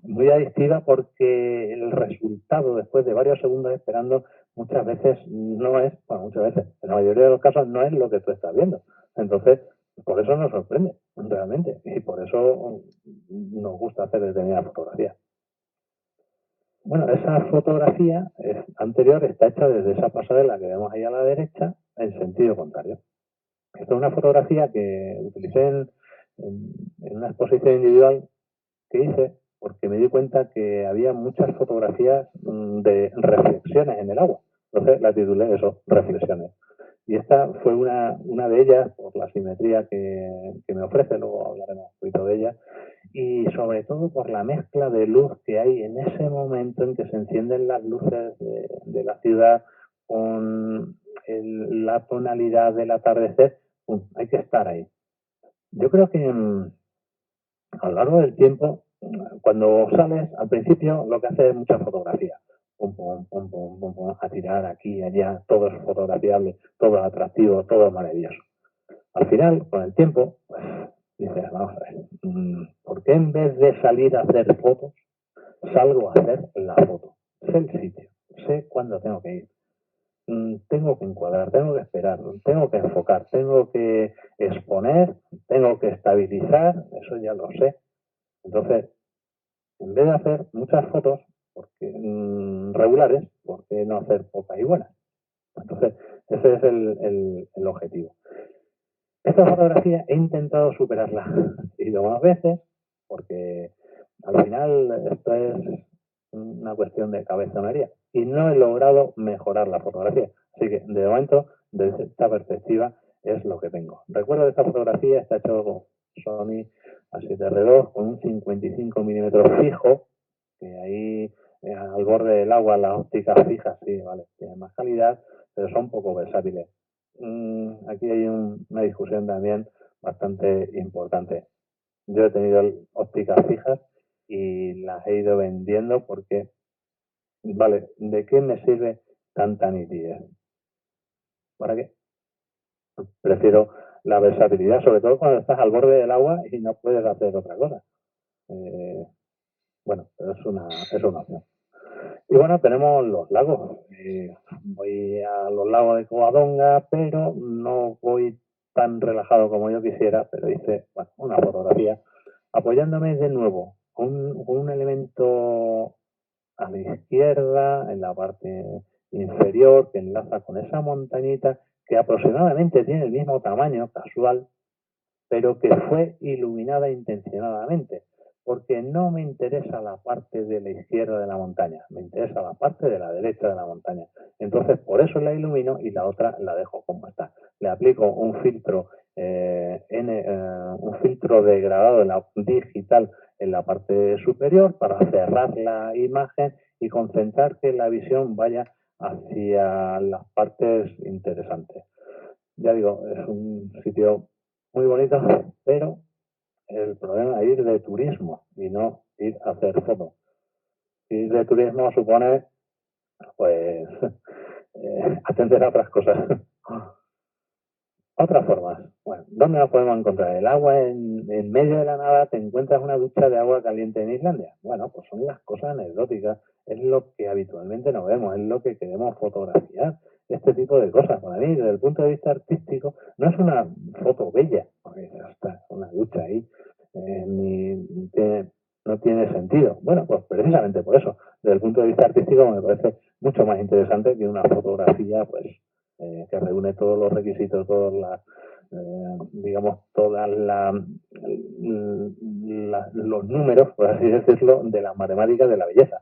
muy adictiva porque el resultado, después de varios segundos esperando, muchas veces no es, bueno, muchas veces, en la mayoría de los casos no es lo que tú estás viendo. Entonces, por eso nos sorprende, realmente, y por eso nos gusta hacer determinadas fotografías. Bueno, esa fotografía anterior está hecha desde esa pasarela que vemos ahí a la derecha, en sentido contrario. Esta es una fotografía que utilicé en una exposición individual que hice porque me di cuenta que había muchas fotografías de reflexiones en el agua. Entonces la titulé eso, Reflexiones. Y esta fue una de ellas por la simetría que me ofrece, luego hablaremos un poquito de ella, y sobre todo por la mezcla de luz que hay en ese momento en que se encienden las luces de la ciudad con la tonalidad del atardecer. Hay que estar ahí. Yo creo que a lo largo del tiempo, cuando sales, al principio lo que haces es mucha fotografía. Pum, pum, pum, pum, pum, pum, a tirar aquí y allá, todo es fotografiable, todo es atractivo, todo es maravilloso. Al final, con el tiempo, pues dices, vamos a ver, ¿por qué en vez de salir a hacer fotos, salgo a hacer la foto? Sé el sitio, sé cuándo tengo que ir. Tengo que encuadrar, tengo que esperar, tengo que enfocar, tengo que exponer, tengo que estabilizar, eso ya lo sé. Entonces, en vez de hacer muchas fotos porque, regulares, ¿por qué no hacer pocas y buenas? Entonces, ese es el objetivo. Esta fotografía he intentado superarla y lo más veces porque al final esto es una cuestión de cabezonería y no he logrado mejorar la fotografía. Así que, de momento, desde esta perspectiva es lo que tengo. Recuerdo que esta fotografía está hecho con Sony A7R2 con un 55 milímetros fijo, que ahí al borde del agua las ópticas fijas sí, vale, tienen más calidad, pero son poco versátiles. Aquí hay una discusión también bastante importante. Yo he tenido ópticas fijas y las he ido vendiendo porque, vale, ¿de qué me sirve tanta nitidez? ¿Para qué? Prefiero la versatilidad, sobre todo cuando estás al borde del agua y no puedes hacer otra cosa. Bueno, pero es una opción. Y bueno, tenemos los lagos. Voy a los lagos de Covadonga, pero no voy tan relajado como yo quisiera, pero hice una fotografía apoyándome de nuevo con un elemento a la izquierda, en la parte inferior, que enlaza con esa montañita que aproximadamente tiene el mismo tamaño, casual, pero que fue iluminada intencionadamente, porque no me interesa la parte de la izquierda de la montaña, me interesa la parte de la derecha de la montaña. Entonces, por eso la ilumino y la otra la dejo como está. Le aplico un filtro un filtro de grabado digital en la parte superior para cerrar la imagen y concentrar que la visión vaya hacia las partes interesantes. Ya digo, es un sitio muy bonito, pero el problema es ir de turismo y no ir a hacer fotos. Ir de turismo supone, pues, atender a otras cosas. Otras formas. Bueno, ¿dónde nos podemos encontrar? El agua en medio de la nada, te encuentras una ducha de agua caliente en Islandia. Bueno, pues son las cosas anecdóticas, es lo que habitualmente no vemos, es lo que queremos fotografiar. Este tipo de cosas, para mí, desde el punto de vista artístico, no es una foto bella, porque ya está, una ducha ahí, no tiene sentido. Bueno, pues precisamente por eso, desde el punto de vista artístico me parece mucho más interesante que una fotografía, pues, que reúne todos los requisitos, todos digamos, todas los números, por así decirlo, de las matemáticas de la belleza.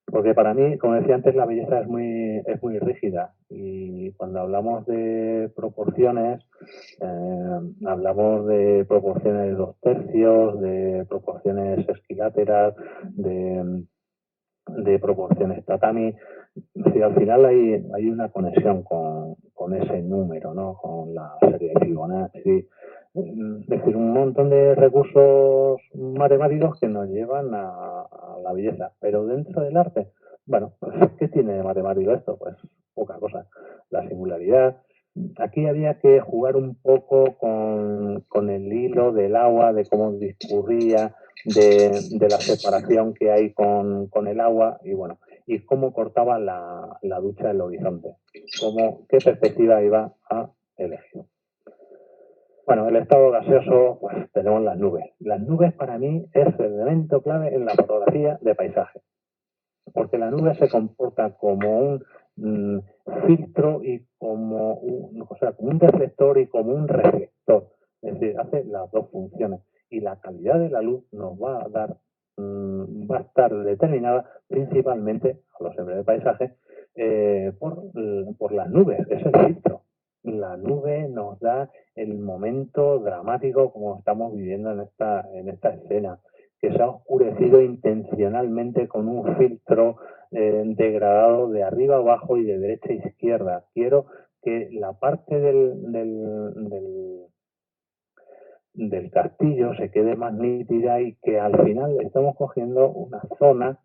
Porque para mí, como decía antes, la belleza es muy rígida y cuando hablamos de proporciones, hablamos de proporciones de 2/3, de proporciones esquiláteras, de proporciones tatami. Sí, al final hay una conexión con con ese número, ¿no? Con la serie de Fibonacci. Es decir, un montón de recursos matemáticos que nos llevan a la belleza. Pero dentro del arte, bueno, pues, ¿qué tiene de matemático esto? Pues poca cosa. La singularidad. Aquí había que jugar un poco con el hilo del agua, de cómo discurría, de la separación que hay con el agua y bueno, y cómo cortaba la ducha del horizonte, qué perspectiva iba a elegir. Bueno, el estado gaseoso, pues tenemos las nubes. Las nubes para mí es el elemento clave en la fotografía de paisaje, porque la nube se comporta como un filtro y como un reflector y como un reflector. Es decir, hace las dos funciones y la calidad de la luz nos va a dar, va a estar determinada principalmente a los ejemplos de paisaje por las nubes, es el filtro. La nube nos da el momento dramático como estamos viviendo en esta escena, que se ha oscurecido intencionalmente con un filtro degradado de arriba a abajo y de derecha a izquierda. Quiero que la parte del castillo se quede más nítida y que al final estamos cogiendo una zona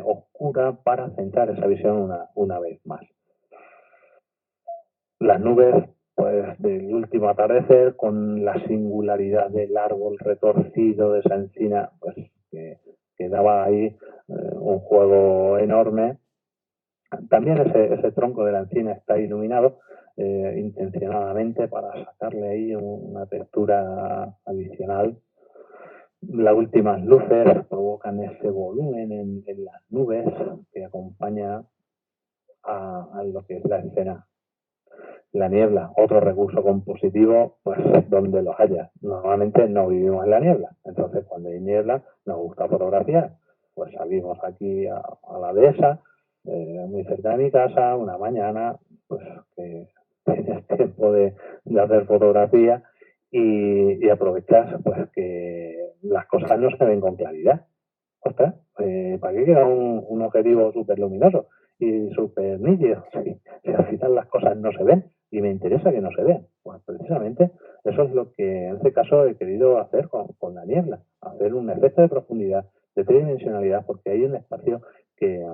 oscura para centrar esa visión una vez más. Las nubes, pues del último atardecer, con la singularidad del árbol retorcido de esa encina, pues que daba ahí un juego enorme. También ese tronco de la encina está iluminado intencionadamente para sacarle ahí una textura adicional. Las últimas luces provocan ese volumen en las nubes que acompaña a lo que es la escena. La niebla, otro recurso compositivo, pues donde los haya. Normalmente no vivimos en la niebla, entonces cuando hay niebla nos gusta fotografiar. Pues salimos aquí a la dehesa, muy cerca de mi casa, una mañana, pues que tienes tiempo de hacer fotografía y aprovechas pues que las cosas no se ven con claridad. Ostras, ¿para qué queda un objetivo súper luminoso y súper nítido? Si al final las cosas no se ven y me interesa que no se vean. Pues precisamente eso es lo que en este caso he querido hacer con la niebla, hacer un efecto de profundidad, de tridimensionalidad, porque hay un espacio que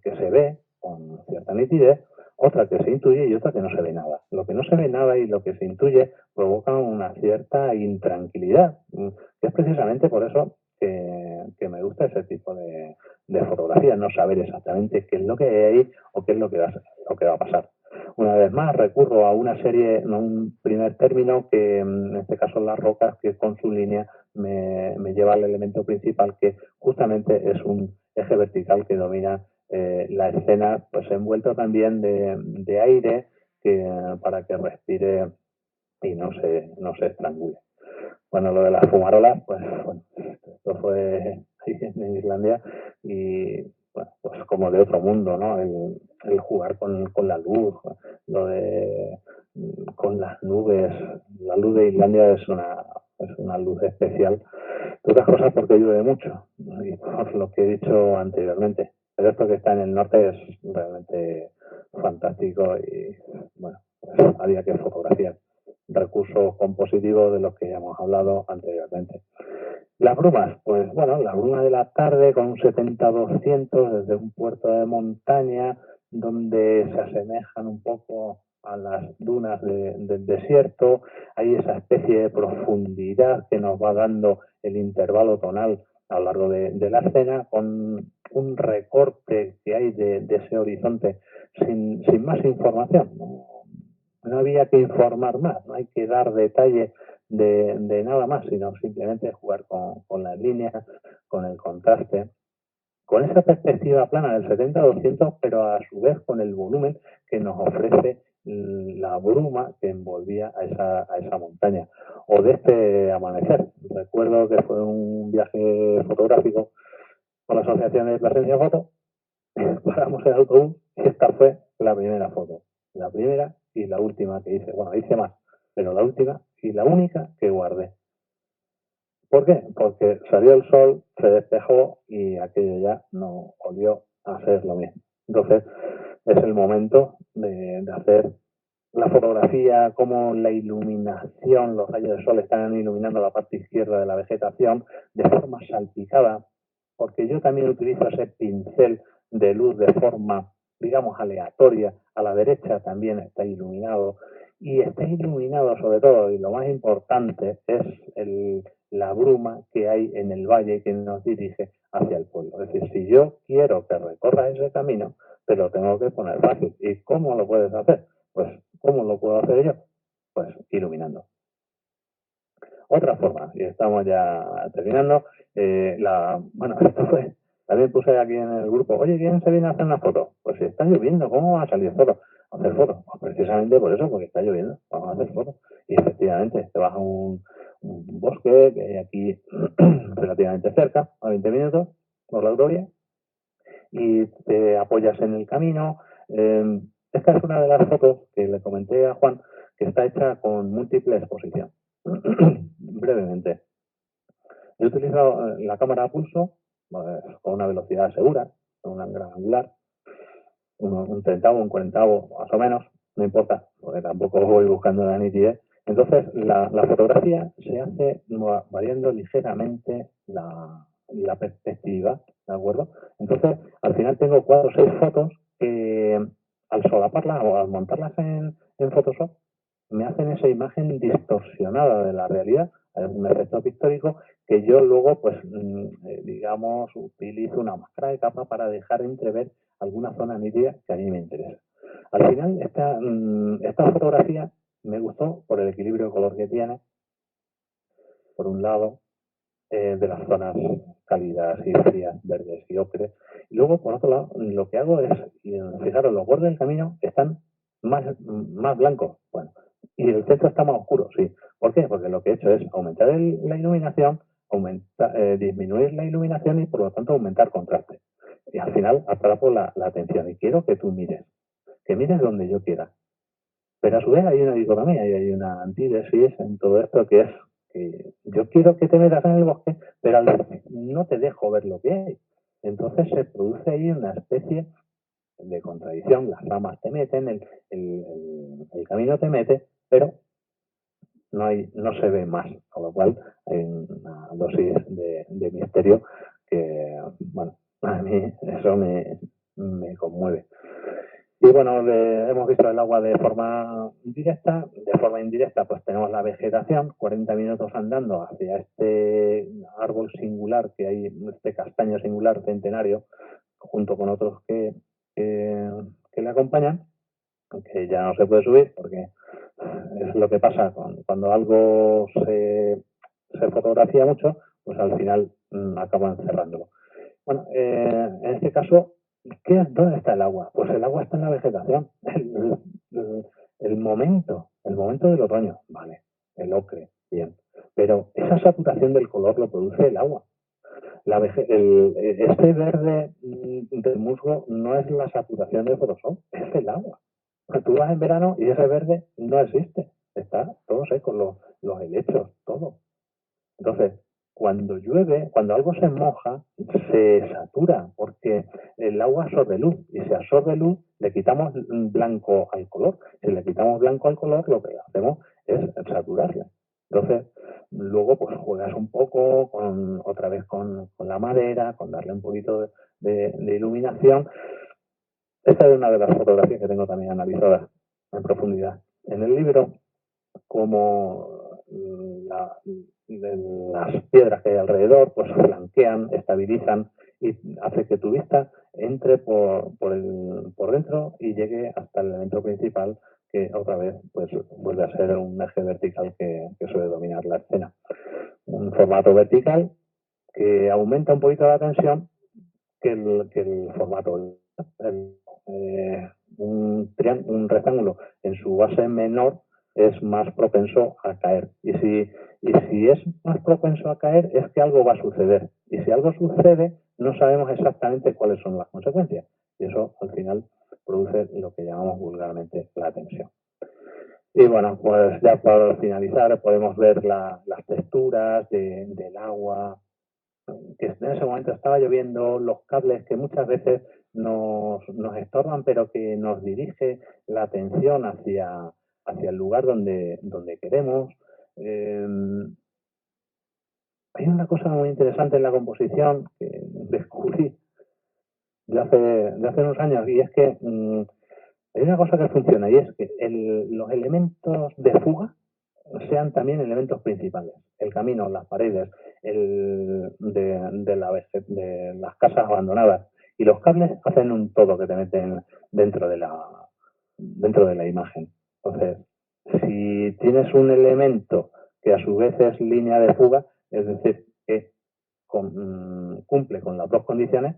se ve con cierta nitidez, otra que se intuye y otra que no se ve nada. Lo que no se ve nada y lo que se intuye provoca una cierta intranquilidad, que es precisamente por eso que me gusta ese tipo de fotografía, no saber exactamente qué es lo que hay ahí o qué es lo que va a pasar. Una vez más recurro a una serie, a un primer término que en este caso las rocas, que con su línea me lleva al elemento principal, que justamente es un eje vertical que domina la escena, pues envuelto también de aire para que respire y no se estrangule. Bueno, lo de las fumarolas, pues bueno, esto fue ahí en Islandia y bueno, pues como de otro mundo, ¿no? El jugar con la luz, lo de con las nubes. La luz de Islandia es una luz especial, de otras cosas porque llueve mucho, ¿no? Y por lo que he dicho anteriormente. Pero esto que está en el norte es realmente fantástico y bueno, pues había que fotografiar. Recursos compositivos de los que ya hemos hablado anteriormente. Las brumas, pues bueno, la bruma de la tarde con un 70-200 desde un puerto de montaña donde se asemejan un poco a las dunas del desierto. Hay esa especie de profundidad que nos va dando el intervalo tonal a lo largo de la escena, con un recorte que hay de ese horizonte sin más información. No había que informar más, no hay que dar detalle de nada más, sino simplemente jugar con las líneas, con el contraste, con esa perspectiva plana del 70-200, pero a su vez con el volumen que nos ofrece la bruma que envolvía a esa montaña. O de este amanecer. Recuerdo que fue un viaje fotográfico con la Asociación de Plasencia Foto. Paramos el autobús y esta fue la primera foto. La primera y la última que hice. Bueno, hice más, pero la última y la única que guardé. ¿Por qué? Porque salió el sol, se despejó y aquello ya no volvió a ser lo mismo. Entonces, es el momento de hacer la fotografía, cómo la iluminación, los rayos de sol están iluminando la parte izquierda de la vegetación de forma salpicada, porque yo también utilizo ese pincel de luz de forma, digamos, aleatoria. A la derecha también está iluminado. Y está iluminado sobre todo, y lo más importante, es la bruma que hay en el valle que nos dirige hacia el pueblo. Es decir, si yo quiero que recorra ese camino, te lo tengo que poner fácil. ¿Y cómo lo puedes hacer? Pues, ¿cómo lo puedo hacer yo? Pues iluminando. Otra forma, y estamos ya terminando, bueno, esto fue, también puse aquí en el grupo, oye, ¿quién se viene a hacer una foto? Pues si está lloviendo, ¿cómo va a salir foto? A hacer fotos, pues precisamente por eso, porque está lloviendo, vamos a hacer fotos. Y efectivamente, te vas a un bosque que hay aquí relativamente cerca, a 20 minutos, por la autovía, y te apoyas en el camino. Esta es una de las fotos que le comenté a Juan, que está hecha con múltiple exposición. Brevemente, he utilizado la cámara a pulso con una velocidad segura, con un gran angular, un 30, un 40 más o menos, no importa, porque tampoco voy buscando la nitidez. Entonces, la fotografía se hace variando ligeramente la perspectiva, ¿de acuerdo? Entonces, al final tengo 4 o 6 fotos que al solaparlas o al montarlas en Photoshop, me hacen esa imagen distorsionada de la realidad, un efecto pictórico que yo luego, pues, digamos, utilizo una máscara de capa para dejar entrever alguna zona nítida que a mí me interesa. Al final, esta fotografía me gustó por el equilibrio de color que tiene, por un lado, de las zonas cálidas y frías, verdes y ocres. Y luego, por otro lado, lo que hago es, fijaros, los bordes del camino están más blancos. Bueno, y el techo está más oscuro, sí. ¿Por qué? Porque lo que he hecho es aumentar la iluminación, disminuir la iluminación y, por lo tanto, aumentar contraste. Y al final atrapo la atención y quiero que tú mires, que mires donde yo quiera. Pero a su vez hay una dicotomía y hay una antítesis en todo esto que es que yo quiero que te metas en el bosque, pero a la vez no te dejo ver lo que hay. Entonces se produce ahí una especie de contradicción. Las ramas te meten, el camino te mete, pero no se ve más. Con lo cual hay una dosis de misterio que, bueno, a mí eso me conmueve. Y bueno, hemos visto el agua de forma directa. De forma indirecta, pues tenemos la vegetación, 40 minutos andando hacia este árbol singular que hay, este castaño singular centenario, junto con otros que le acompañan, aunque ya no se puede subir porque es lo que pasa cuando algo se fotografía mucho, pues al final acaban cerrándolo. Bueno, en este caso, ¿dónde está el agua? Pues el agua está en la vegetación. El momento del otoño, vale, el ocre, bien. Pero esa saturación del color lo produce el agua. Este verde del musgo no es la saturación del Photoshop, es el agua. Tú vas en verano y ese verde no existe. Está todo seco, los helechos, todo. Entonces, cuando llueve, cuando algo se moja, se satura porque el agua absorbe luz y si absorbe luz le quitamos blanco al color. Si le quitamos blanco al color, lo que hacemos es saturarle. Entonces, luego pues juegas un poco otra vez con la madera, con darle un poquito de iluminación. Esta es una de las fotografías que tengo también analizadas en profundidad. En el libro, como las piedras que hay alrededor, pues flanquean, estabilizan y hace que tu vista entre por dentro y llegue hasta el elemento principal, que otra vez pues vuelve a ser un eje vertical que suele dominar la escena. Un formato vertical que aumenta un poquito la tensión que el formato. Un rectángulo en su base menor es más propenso a caer. Y si es más propenso a caer, es que algo va a suceder. Y si algo sucede, no sabemos exactamente cuáles son las consecuencias. Y eso, al final, produce lo que llamamos vulgarmente la tensión. Y bueno, pues ya para finalizar, podemos ver las texturas del agua, que en ese momento estaba lloviendo, los cables que muchas veces nos estorban, pero que nos dirige la atención hacia el lugar donde queremos. Hay una cosa muy interesante en la composición que descubrí de hace unos años, y es que hay una cosa que funciona, y es que los elementos de fuga sean también elementos principales. El camino, las paredes, de las casas abandonadas y los cables hacen un todo que te meten dentro de la imagen. Entonces, si tienes un elemento que a su vez es línea de fuga, es decir, que cumple con las dos condiciones,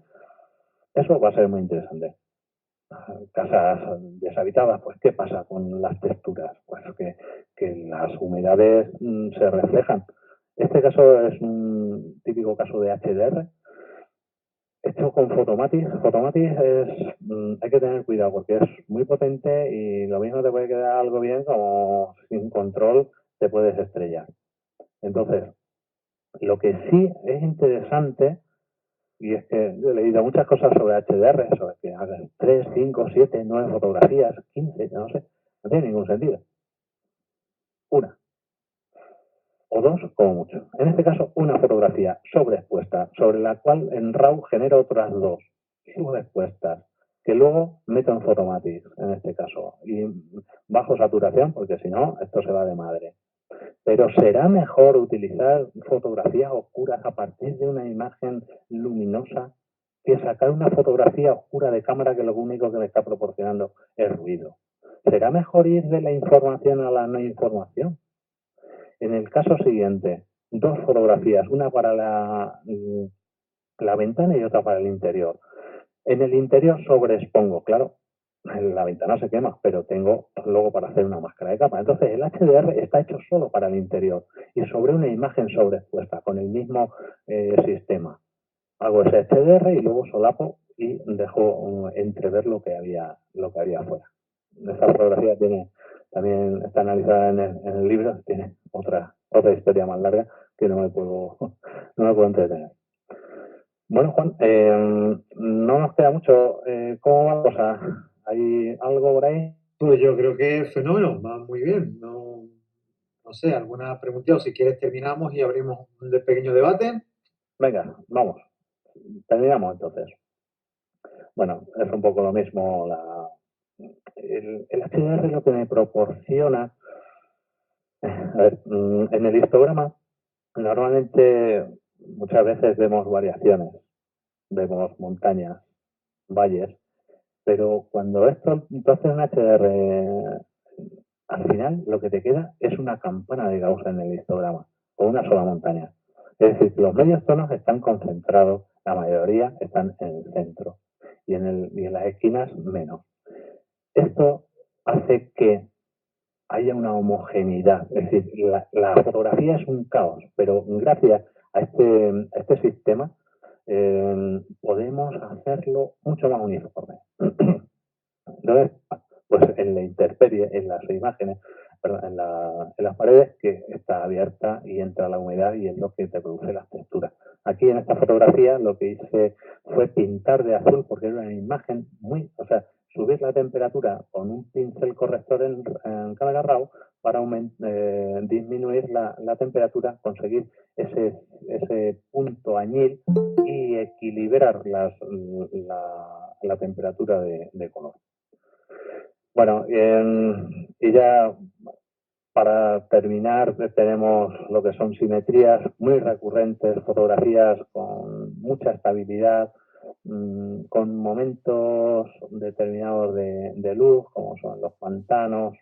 eso va a ser muy interesante. Casas deshabitadas, pues ¿qué pasa con las texturas? Pues que las humedades se reflejan. Este caso es un típico caso de HDR, hecho con Photomatic. Photomatic hay que tener cuidado porque es muy potente y lo mismo te puede quedar algo bien como sin control te puedes estrellar. Entonces, lo que sí es interesante, y es que yo he leído muchas cosas sobre HDR, sobre que hagas 3, 5, 7, 9 fotografías, 15, no sé, no tiene ningún sentido. Una o dos como mucho. En este caso, una fotografía sobreexpuesta, sobre la cual en RAW genero otras dos subexpuestas, que luego meto en Photomatic, en este caso, y bajo saturación, porque si no, esto se va de madre. Pero será mejor utilizar fotografías oscuras a partir de una imagen luminosa que sacar una fotografía oscura de cámara que lo único que me está proporcionando es ruido. ¿Será mejor ir de la información a la no información? En el caso siguiente, dos fotografías, una para la ventana y otra para el interior. En el interior sobreexpongo, claro, la ventana se quema, pero tengo luego para hacer una máscara de capa. Entonces el HDR está hecho solo para el interior y sobre una imagen sobreexpuesta con el mismo sistema. Hago ese HDR y luego solapo y dejo entrever lo que había afuera. Esta fotografía también está analizada en el libro, tiene otra historia más larga que no me puedo entretener. Bueno, Juan, no nos queda mucho. ¿Cómo va la cosa? ¿Hay algo por ahí? Pues yo creo que es fenómeno, va muy bien. No sé, alguna preguntita o si quieres terminamos y abrimos un pequeño debate. Venga, vamos. Terminamos entonces. Bueno, es un poco lo mismo. El HDR lo que me proporciona. A ver, en el histograma normalmente muchas veces vemos variaciones, vemos montañas, valles, pero cuando tú haces un HDR, al final lo que te queda es una campana de Gauss en el histograma, o una sola montaña. Es decir, los medios tonos están concentrados, la mayoría están en el centro, y en las esquinas menos. Esto hace que haya una homogeneidad, es decir, la fotografía es un caos, pero gracias a este sistema podemos hacerlo mucho más uniforme. Entonces, pues en la intemperie, en las imágenes, perdón, en las paredes, que está abierta y entra la humedad y es lo que te produce las texturas. Aquí en esta fotografía lo que hice fue pintar de azul porque era una imagen o sea, subir la temperatura con un pincel corrector en cámara RAW para disminuir la temperatura, conseguir ese punto añil y equilibrar la temperatura de color. Bueno, y ya para terminar tenemos lo que son simetrías muy recurrentes, fotografías con mucha estabilidad, con momentos determinados de luz, como son los pantanos,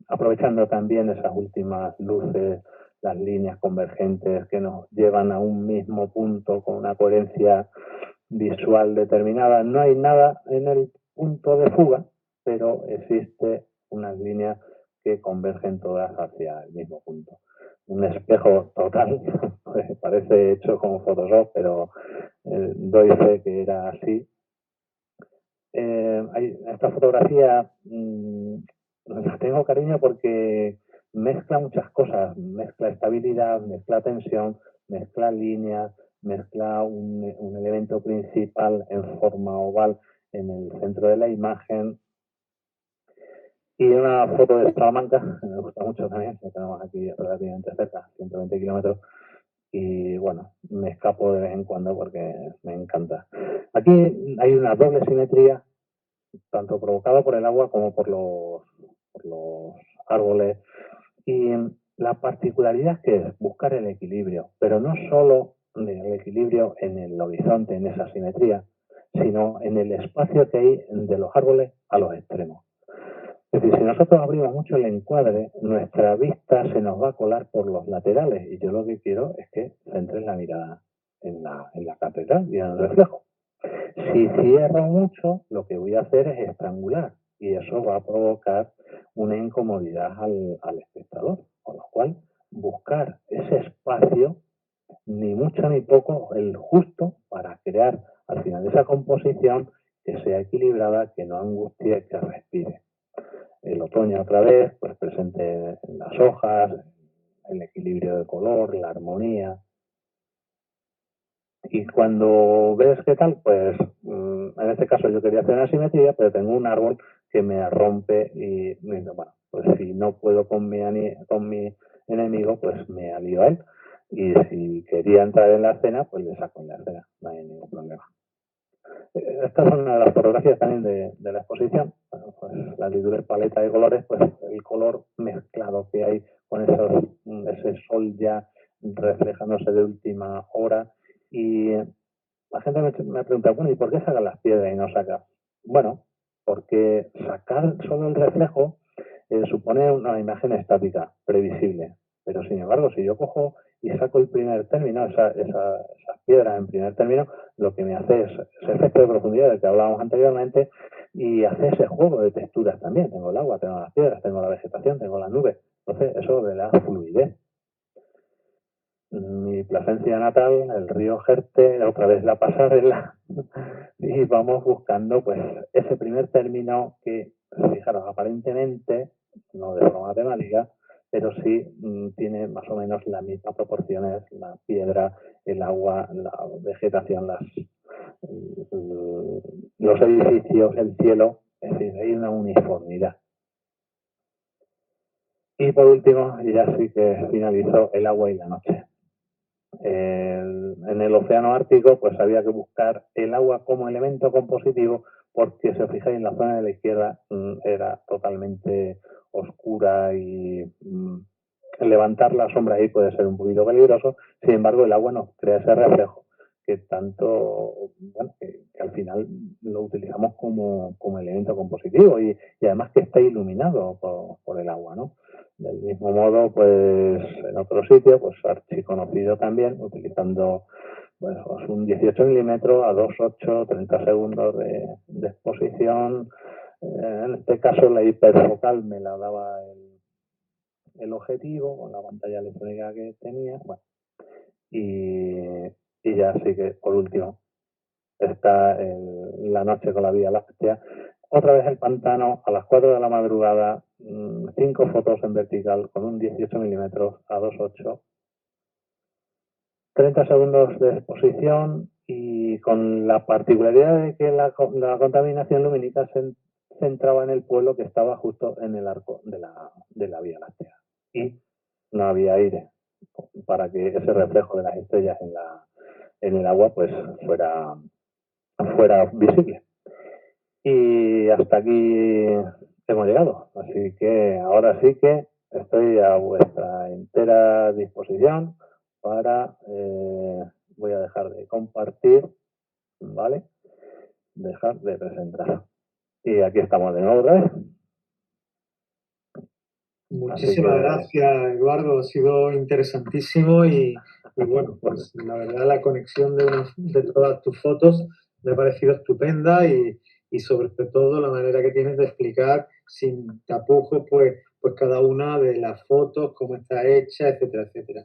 aprovechando también esas últimas luces, las líneas convergentes que nos llevan a un mismo punto con una coherencia visual determinada. No hay nada en el punto de fuga, pero existe unas líneas que convergen todas hacia el mismo punto. Un espejo total, parece hecho con Photoshop, pero doy fe que era así. Esta fotografía tengo cariño porque mezcla muchas cosas, mezcla estabilidad, mezcla tensión, mezcla líneas, mezcla un elemento principal en forma oval en el centro de la imagen, Y una foto de Salamanca, que me gusta mucho también, que tenemos aquí relativamente cerca, 120 kilómetros. Y bueno, me escapo de vez en cuando porque me encanta. Aquí hay una doble simetría, tanto provocada por el agua como por los árboles. Y la particularidad que es buscar el equilibrio, pero no solo el equilibrio en el horizonte, en esa simetría, sino en el espacio que hay de los árboles a los extremos. Es decir, si nosotros abrimos mucho el encuadre, nuestra vista se nos va a colar por los laterales y yo lo que quiero es que centres la mirada en la catedral y en el reflejo. Si cierro mucho, lo que voy a hacer es estrangular y eso va a provocar una incomodidad al espectador, con lo cual buscar ese espacio, ni mucho ni poco, el justo para crear al final esa composición que sea equilibrada, que no angustie, que respire. El otoño otra vez, pues presente en las hojas, el equilibrio de color, la armonía. Y cuando ves qué tal, pues en este caso yo quería hacer una simetría, pero tengo un árbol que me rompe y bueno, pues si no puedo con mi enemigo, pues me alío a él. Y si quería entrar en la escena, pues le saco en la escena, no hay ningún problema. Estas son una de las fotografías también de la exposición. Bueno, pues la libre paleta de colores, pues el color mezclado que hay con ese sol ya reflejándose de última hora. Y la gente me pregunta, bueno, ¿y por qué sacan las piedras y no saca? Bueno, porque sacar solo el reflejo supone una imagen estática, previsible. Pero sin embargo, si yo cojo y saco el primer término, esas piedras en primer término, lo que me hace es ese efecto de profundidad del que hablábamos anteriormente y hace ese juego de texturas también. Tengo el agua, tengo las piedras, tengo la vegetación, tengo las nubes. Entonces, eso le da fluidez. Mi Plasencia natal, el río Jerte, otra vez la pasarela, y vamos buscando pues ese primer término que, fijaros, aparentemente, no de forma temática, pero sí tiene más o menos las mismas proporciones, la piedra, el agua, la vegetación, los edificios, el cielo, es decir, hay una uniformidad. Y por último, y ya sí que finalizó, el agua y la noche. En el océano Ártico, pues había que buscar el agua como elemento compositivo, porque si os fijáis en la zona de la izquierda era totalmente oscura y levantar la sombra ahí puede ser un poquito peligroso. Sin embargo, el agua nos crea ese reflejo que tanto, bueno, que al final lo utilizamos como elemento compositivo y además que está iluminado por el agua, ¿no? Del mismo modo, pues en otro sitio, pues archiconocido también, utilizando bueno, pues un 18 milímetros a 2.8, 30 segundos de exposición. En este caso la hiperfocal me la daba el objetivo con la pantalla electrónica que tenía. Bueno, y ya sí que por último está la noche con la Vía Láctea. Otra vez el pantano a las 4 de la madrugada, 5 fotos en vertical con un 18 milímetros a 2.8, 30 segundos de exposición y con la particularidad de que la contaminación lumínica se centraba en el pueblo que estaba justo en el arco de la Vía Láctea. Y no había aire para que ese reflejo de las estrellas en el agua pues fuera visible. Y hasta aquí hemos llegado. Así que ahora sí que estoy a vuestra entera disposición para... voy a dejar de compartir, ¿vale? Dejar de presentar. Y aquí estamos de nuevo otra vez. Muchísimas gracias, Eduardo. Ha sido interesantísimo y bueno, pues la verdad la conexión de todas tus fotos me ha parecido estupenda y sobre todo la manera que tienes de explicar sin tapujos pues cada una de las fotos, cómo está hecha, etcétera, etcétera.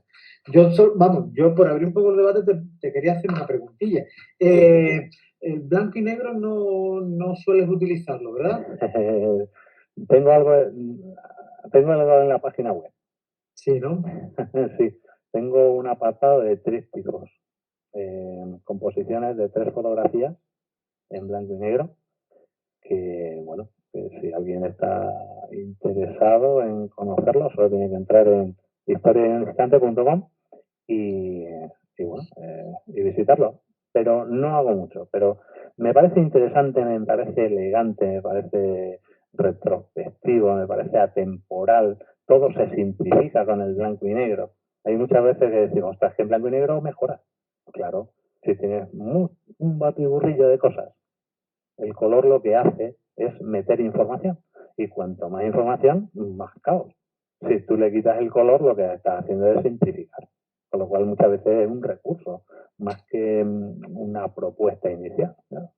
Yo por abrir un poco el debate te quería hacer una preguntilla. El blanco y negro no sueles utilizarlo, ¿verdad? Tengo algo en la página web. Sí, ¿no? Sí, tengo un apartado de trípticos, composiciones de 3 fotografías en blanco y negro, bueno, que si alguien está interesado en conocerlo, solo tiene que entrar en historiaeninstante.com y bueno, y visitarlo. Pero no hago mucho, pero me parece interesante, me parece elegante, me parece retrospectivo, me parece atemporal, todo se simplifica con el blanco y negro. Hay muchas veces que decimos, ostras, que en blanco y negro mejora. Claro, si tienes un batiburrillo de cosas, el color lo que hace es meter información. Y cuanto más información, más caos. Si tú le quitas el color, lo que estás haciendo es simplificar. Con lo cual muchas veces es un recurso, más que una propuesta inicial, ¿no?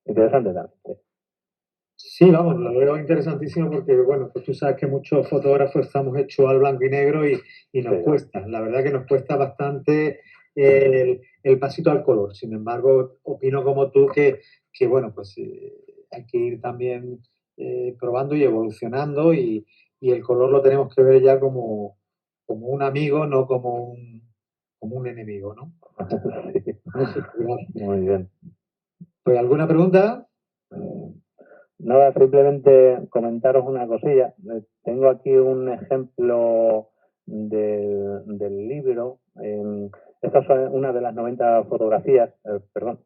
Interesante también. Sí, vamos, lo veo interesantísimo porque, bueno, pues tú sabes que muchos fotógrafos estamos hechos al blanco y negro y nos cuesta. La verdad que nos cuesta bastante el pasito al color. Sin embargo, opino como tú que bueno, pues hay que ir también probando y evolucionando y el color lo tenemos que ver ya como un amigo, no como un enemigo, ¿no? Sí. Muy bien. Pues, ¿alguna pregunta? Nada, simplemente comentaros una cosilla. Tengo aquí un ejemplo del libro. Esta es una de las 90 fotografías. Perdón,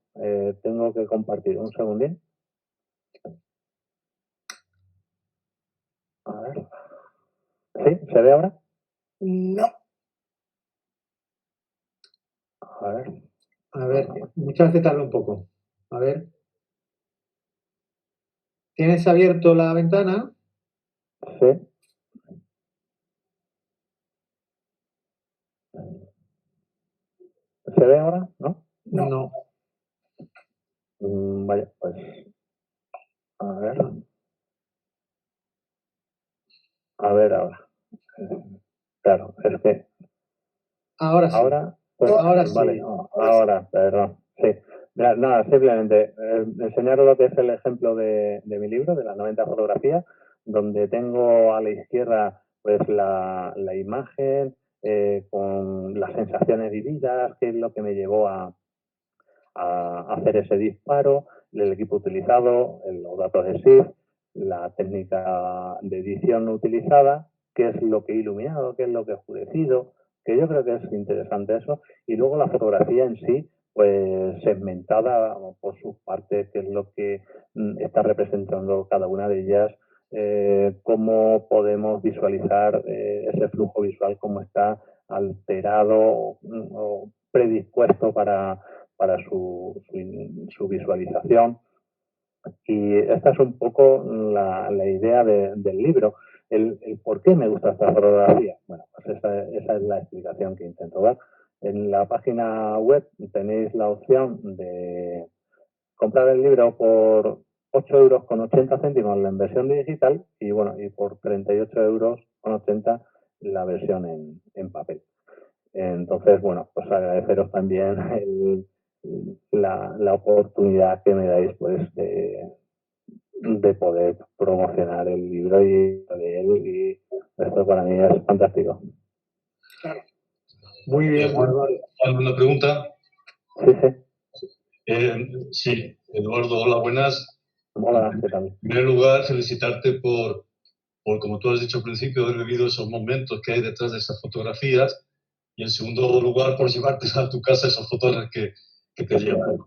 tengo que compartir un segundín. A ver. ¿Sí? ¿Se ve ahora? No. A ver. A ver, muchas veces tarda un poco. A ver. ¿Tienes abierto la ventana? Sí. ¿Se ve ahora? ¿No? No. Vaya, pues. A ver. A ver ahora. Claro, es que. Ahora sí. Ahora, pues, Ahora vale, sí. ahora, perdón. Sí. Mira, nada, simplemente enseñaros lo que es el ejemplo de mi libro, de las 90 fotografías, donde tengo a la izquierda pues la imagen con las sensaciones vividas, que es lo que me llevó a hacer ese disparo, el equipo utilizado, los datos de SIF, la técnica de edición utilizada, qué es lo que he iluminado, qué es lo que he oscurecido, que yo creo que es interesante eso, y luego la fotografía en sí, pues segmentada por sus partes, qué es lo que está representando cada una de ellas, cómo podemos visualizar ese flujo visual, cómo está alterado o predispuesto para su visualización. Y esta es un poco la idea del libro. El por qué me gusta esta fotografía. Bueno, pues esa es la explicación que intento dar. En la página web tenéis la opción de comprar el libro por 8,80 € en versión digital y bueno, y por 38,80 € la versión en papel. Entonces, bueno, pues agradeceros también la oportunidad que me dais pues de poder promocionar el libro y de él, y esto para mí es fantástico. Claro. Muy bien, ¿Alguna pregunta? Sí, sí. Sí, Eduardo, hola, buenas. Hola, ¿qué tal? En primer lugar, felicitarte por, como tú has dicho al principio, haber vivido esos momentos que hay detrás de esas fotografías. Y en segundo lugar, por llevarte a tu casa esos fotógrafos que te llevan.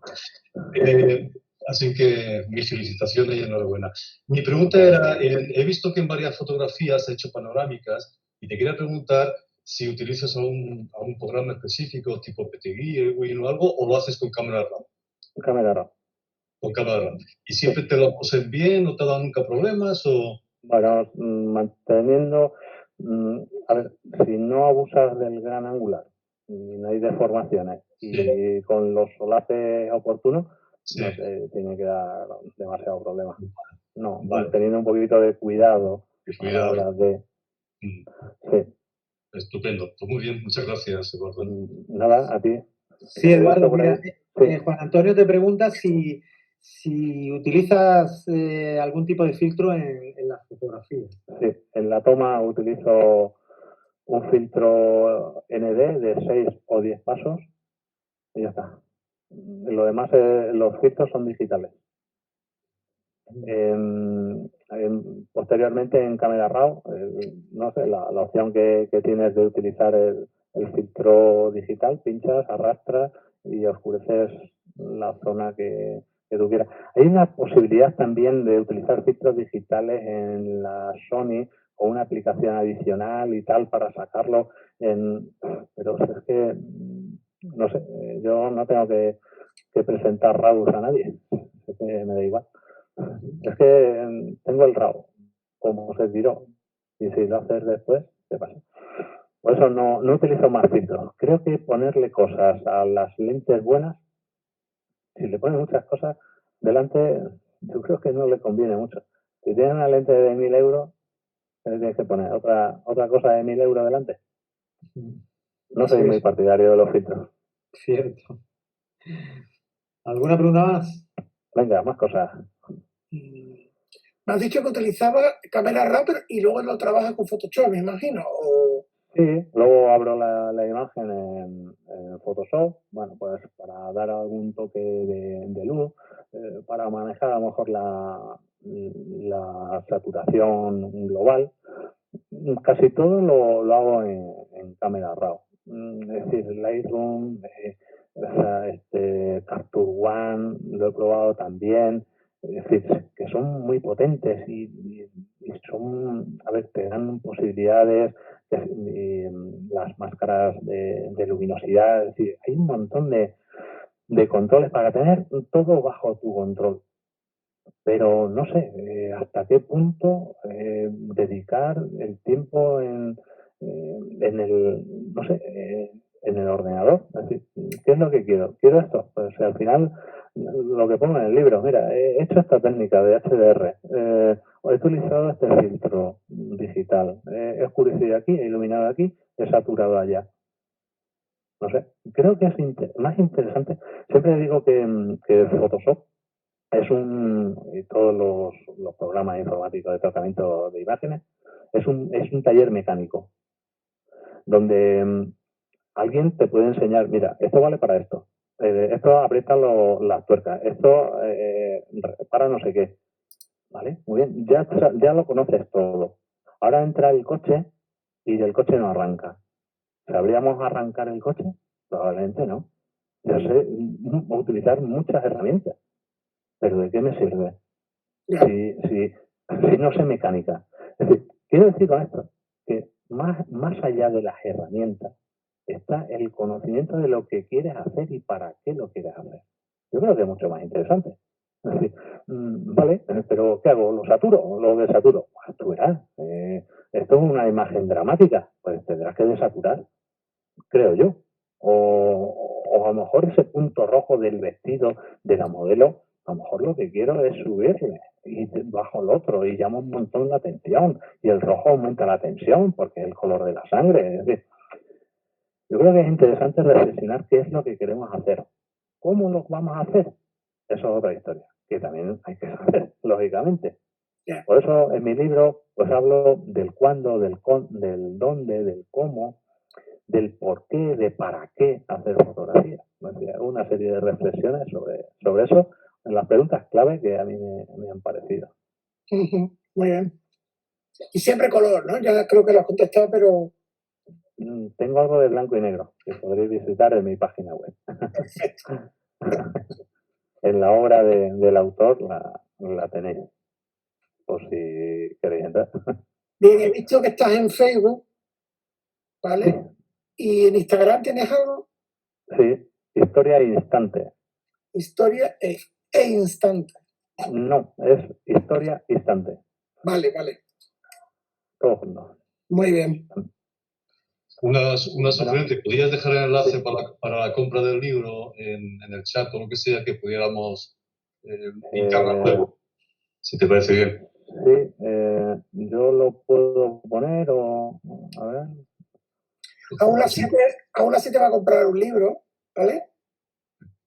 Así que mis felicitaciones y enhorabuena. Mi pregunta era, he visto que en varias fotografías has hecho panorámicas y te quería preguntar si utilizas algún programa específico, tipo PTGui, Erwin o algo, o lo haces con cámara RAW. Cámara RAW. Con cámara RAW. ¿Y siempre te lo poses bien? ¿No te ha dado nunca problemas? O... Bueno, manteniendo, a ver, si no abusas del gran angular y no hay deformaciones y con los solaces oportunos, no te tiene que dar demasiado problema. No, teniendo un poquito de cuidado a la hora de... Sí. Estupendo. Pues muy bien, muchas gracias, Eduardo. Nada, a ti. Sí, Eduardo, mira, Juan Antonio te pregunta si utilizas algún tipo de filtro en las fotografías. Sí, en la toma utilizo un filtro ND de 6 o 10 pasos y ya está. Lo demás, los filtros son digitales. Posteriormente en Camera Raw, no sé, la opción que tienes de utilizar el filtro digital, pinchas, arrastras y oscureces la zona que tú quieras. Hay una posibilidad también de utilizar filtros digitales en la Sony o una aplicación adicional y tal para sacarlo pero es que no sé, yo no tengo que presentar RAWs a nadie, es que me da igual. Es que tengo el RAW, como se tiró, y si lo haces después, ¿qué pasa? Por eso no utilizo más filtros. Creo que ponerle cosas a las lentes buenas, si le pones muchas cosas delante, yo creo que no le conviene mucho. Si tienes una lente de 1.000 euros, le tienes que poner otra cosa de 1.000 euros delante. No soy muy partidario de los filtros. Cierto. ¿Alguna pregunta más? Venga, más cosas. Me has dicho que utilizaba Camera Raw y luego lo trabajas con Photoshop, me imagino. Sí, luego abro la imagen en Photoshop, bueno, pues para dar algún toque de luz, para manejar a lo mejor la saturación global. Casi todo lo hago en Camera Raw. Es decir, Lightroom, Capture One, lo he probado también. Es decir, que son muy potentes y son, a ver, te dan posibilidades, las máscaras de luminosidad, es decir, hay un montón de controles para tener todo bajo tu control. Pero no sé hasta qué punto dedicar el tiempo en el, no sé, en el ordenador. Es decir, ¿qué es lo que quiero? ¿Quiero esto? Pues al final, lo que pongo en el libro, mira, he hecho esta técnica de HDR, he utilizado este filtro digital, he oscurecido aquí, he iluminado aquí, he saturado allá. No sé, creo que es más interesante. Siempre digo que Photoshop y todos los programas informáticos de tratamiento de imágenes, es un taller mecánico, donde alguien te puede enseñar, mira, esto vale para esto, esto aprieta las tuercas, esto para no sé qué, ¿vale? Muy bien, ya lo conoces todo. Ahora entra el coche y el coche no arranca. ¿Sabríamos arrancar el coche? Probablemente no. Yo sé utilizar muchas herramientas, pero ¿de qué me sirve? Si no sé mecánica. Es decir, quiero decir con esto que más allá de las herramientas está el conocimiento de lo que quieres hacer y para qué lo quieres hacer. Yo creo que es mucho más interesante. Es decir, vale, pero ¿qué hago? ¿Lo saturo? ¿Lo desaturo? Pues tú verás. Esto es una imagen dramática, pues tendrás que desaturar, creo yo. O a lo mejor ese punto rojo del vestido de la modelo, a lo mejor lo que quiero es subirle y bajo el otro y llama un montón la atención y el rojo aumenta la tensión porque es el color de la sangre. Es decir, yo creo que es interesante reflexionar qué es lo que queremos hacer. ¿Cómo lo vamos a hacer? Eso es otra historia, que también hay que saber, lógicamente. Por eso en mi libro pues hablo del cuándo, del dónde, del cómo, del por qué, de para qué hacer fotografía. Una serie de reflexiones sobre eso en las preguntas clave que a mí me han parecido. Muy bien. Y siempre color, ¿no? Ya creo que lo has contestado, pero... Tengo algo de blanco y negro que podréis visitar en mi página web. Perfecto. En la obra del autor la tenéis, por si queréis entrar. Bien, he visto que estás en Facebook, ¿vale? Sí. ¿Y en Instagram tienes algo? Sí, Historia Instante. Historia e Instante. No, es Historia Instante. Vale. Todo junto. Muy bien. Una sugerencia, ¿podrías dejar el enlace para la compra del libro en el chat o lo que sea que pudiéramos pintarlo luego? Si te parece bien. Sí, yo lo puedo poner o... A ver... Aún así te va a comprar un libro, ¿vale?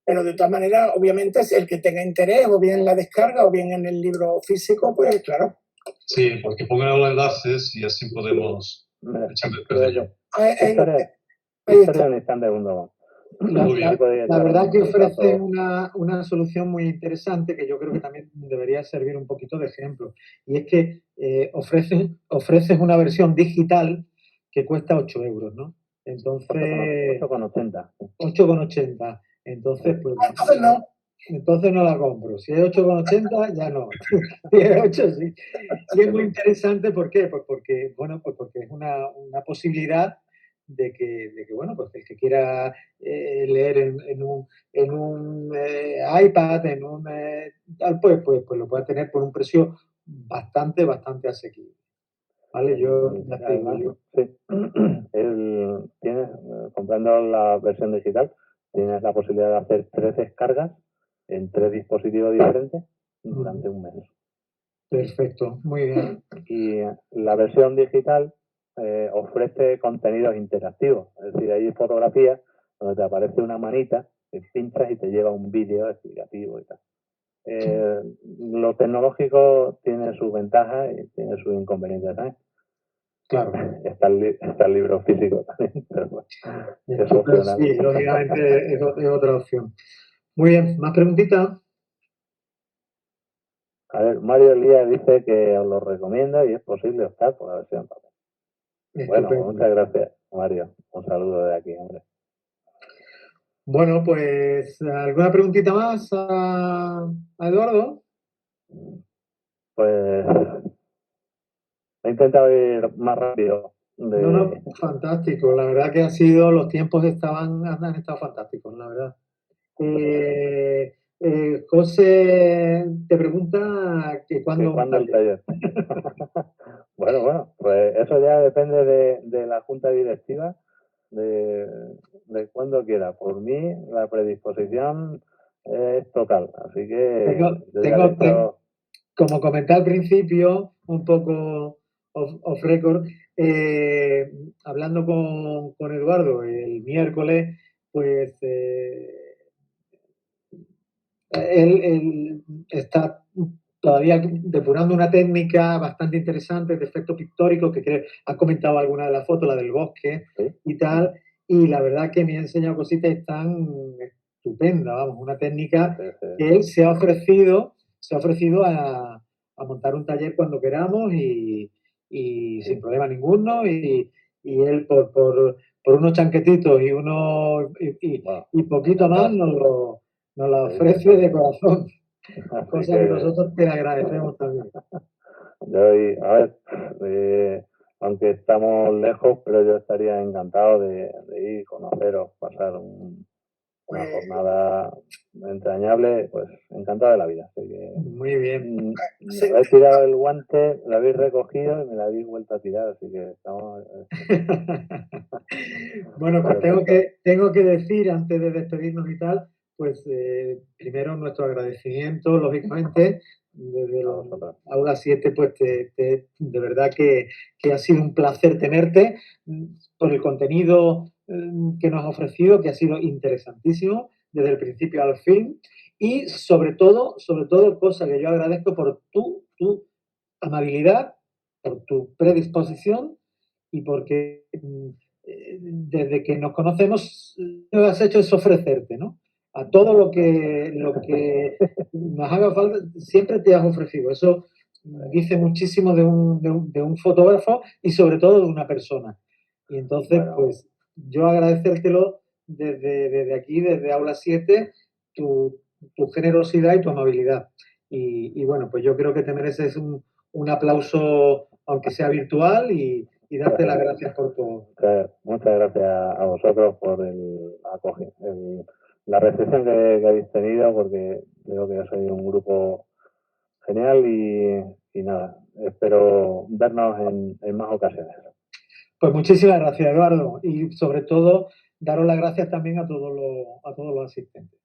Pero de todas maneras, obviamente, es el que tenga interés, o bien en la descarga, o bien en el libro físico, pues claro. Sí, porque pongan los enlaces y así podemos echarle el Historia en Instante. La verdad que ofrecen una solución muy interesante que yo creo que también debería servir un poquito de ejemplo. Y es que ofreces una versión digital que cuesta 8 euros, ¿no? Entonces... 8,80. 8,80. Entonces, pues... Entonces no. Entonces no la compro. Si es 8,80, ya no. Si es 8, sí. Y es muy interesante, ¿por qué? Pues porque, bueno, pues porque es una posibilidad de que, bueno, pues el que quiera leer en un iPad, en un tal, pues lo pueda tener por un precio bastante asequible. ¿Vale? Yo ya te digo, además, sí. Tienes, comprando la versión digital, tienes la posibilidad de hacer 3 descargas en 3 dispositivos diferentes durante un mes. Perfecto, muy bien. Y la versión digital ofrece contenidos interactivos, es decir, hay fotografías donde te aparece una manita, que pinchas y te lleva un vídeo explicativo y tal. Lo tecnológico tiene sus ventajas y tiene sus inconvenientes también. Claro. Está el libro físico también, pero bueno, es opcional. Sí, lógicamente es otra opción. Muy bien, ¿más preguntitas? A ver, Mario Elías dice que os lo recomienda y es posible optar por la versión papel. Bueno, pues muchas gracias, Mario. Un saludo de aquí, hombre. Bueno, pues, ¿alguna preguntita más a Eduardo? Pues he intentado ir más rápido. No, fantástico. La verdad que los tiempos han estado fantásticos, la verdad. José te pregunta que cuándo el taller. Bueno, pues eso ya depende de la junta directiva, de cuándo quiera. Por mí, la predisposición es total, así que como comenté al principio, un poco off record, hablando con Eduardo el miércoles, pues él está todavía depurando una técnica bastante interesante de efecto pictórico, que ha comentado alguna de las fotos, la del bosque y tal, y la verdad que me ha enseñado cositas tan estupendas, vamos, una técnica que él se ha ofrecido a montar un taller cuando queramos y sin problema ninguno, y él por unos chanquetitos y poquito más nos la ofrece de corazón, cosa que nosotros te agradecemos también. A ver, aunque estamos lejos, pero yo estaría encantado de ir, conoceros, pasar una jornada entrañable, pues encantado de la vida. Así que, muy bien. Me habéis tirado el guante, lo habéis recogido y me lo habéis vuelto a tirar, así que estamos... Bueno, pues tengo que decir, antes de despedirnos y tal, pues primero nuestro agradecimiento, lógicamente, desde Aula 7, pues de verdad que ha sido un placer tenerte por el contenido que nos has ofrecido, que ha sido interesantísimo desde el principio al fin, y sobre todo, cosa que yo agradezco por tu amabilidad, por tu predisposición y porque desde que nos conocemos lo que has hecho es ofrecerte, ¿no? A todo lo que nos haga falta, siempre te has ofrecido. Eso dice muchísimo de un fotógrafo y sobre todo de una persona. Y entonces, pues, yo agradecértelo desde aquí, desde Aula 7, tu generosidad y tu amabilidad. Y bueno, pues yo creo que te mereces un aplauso, aunque sea virtual, y darte las gracias por todo. Muchas gracias a vosotros por la recepción que habéis tenido, porque creo que sois un grupo genial y nada, espero vernos en más ocasiones. Pues muchísimas gracias, Eduardo, y sobre todo daros las gracias también a todos los asistentes.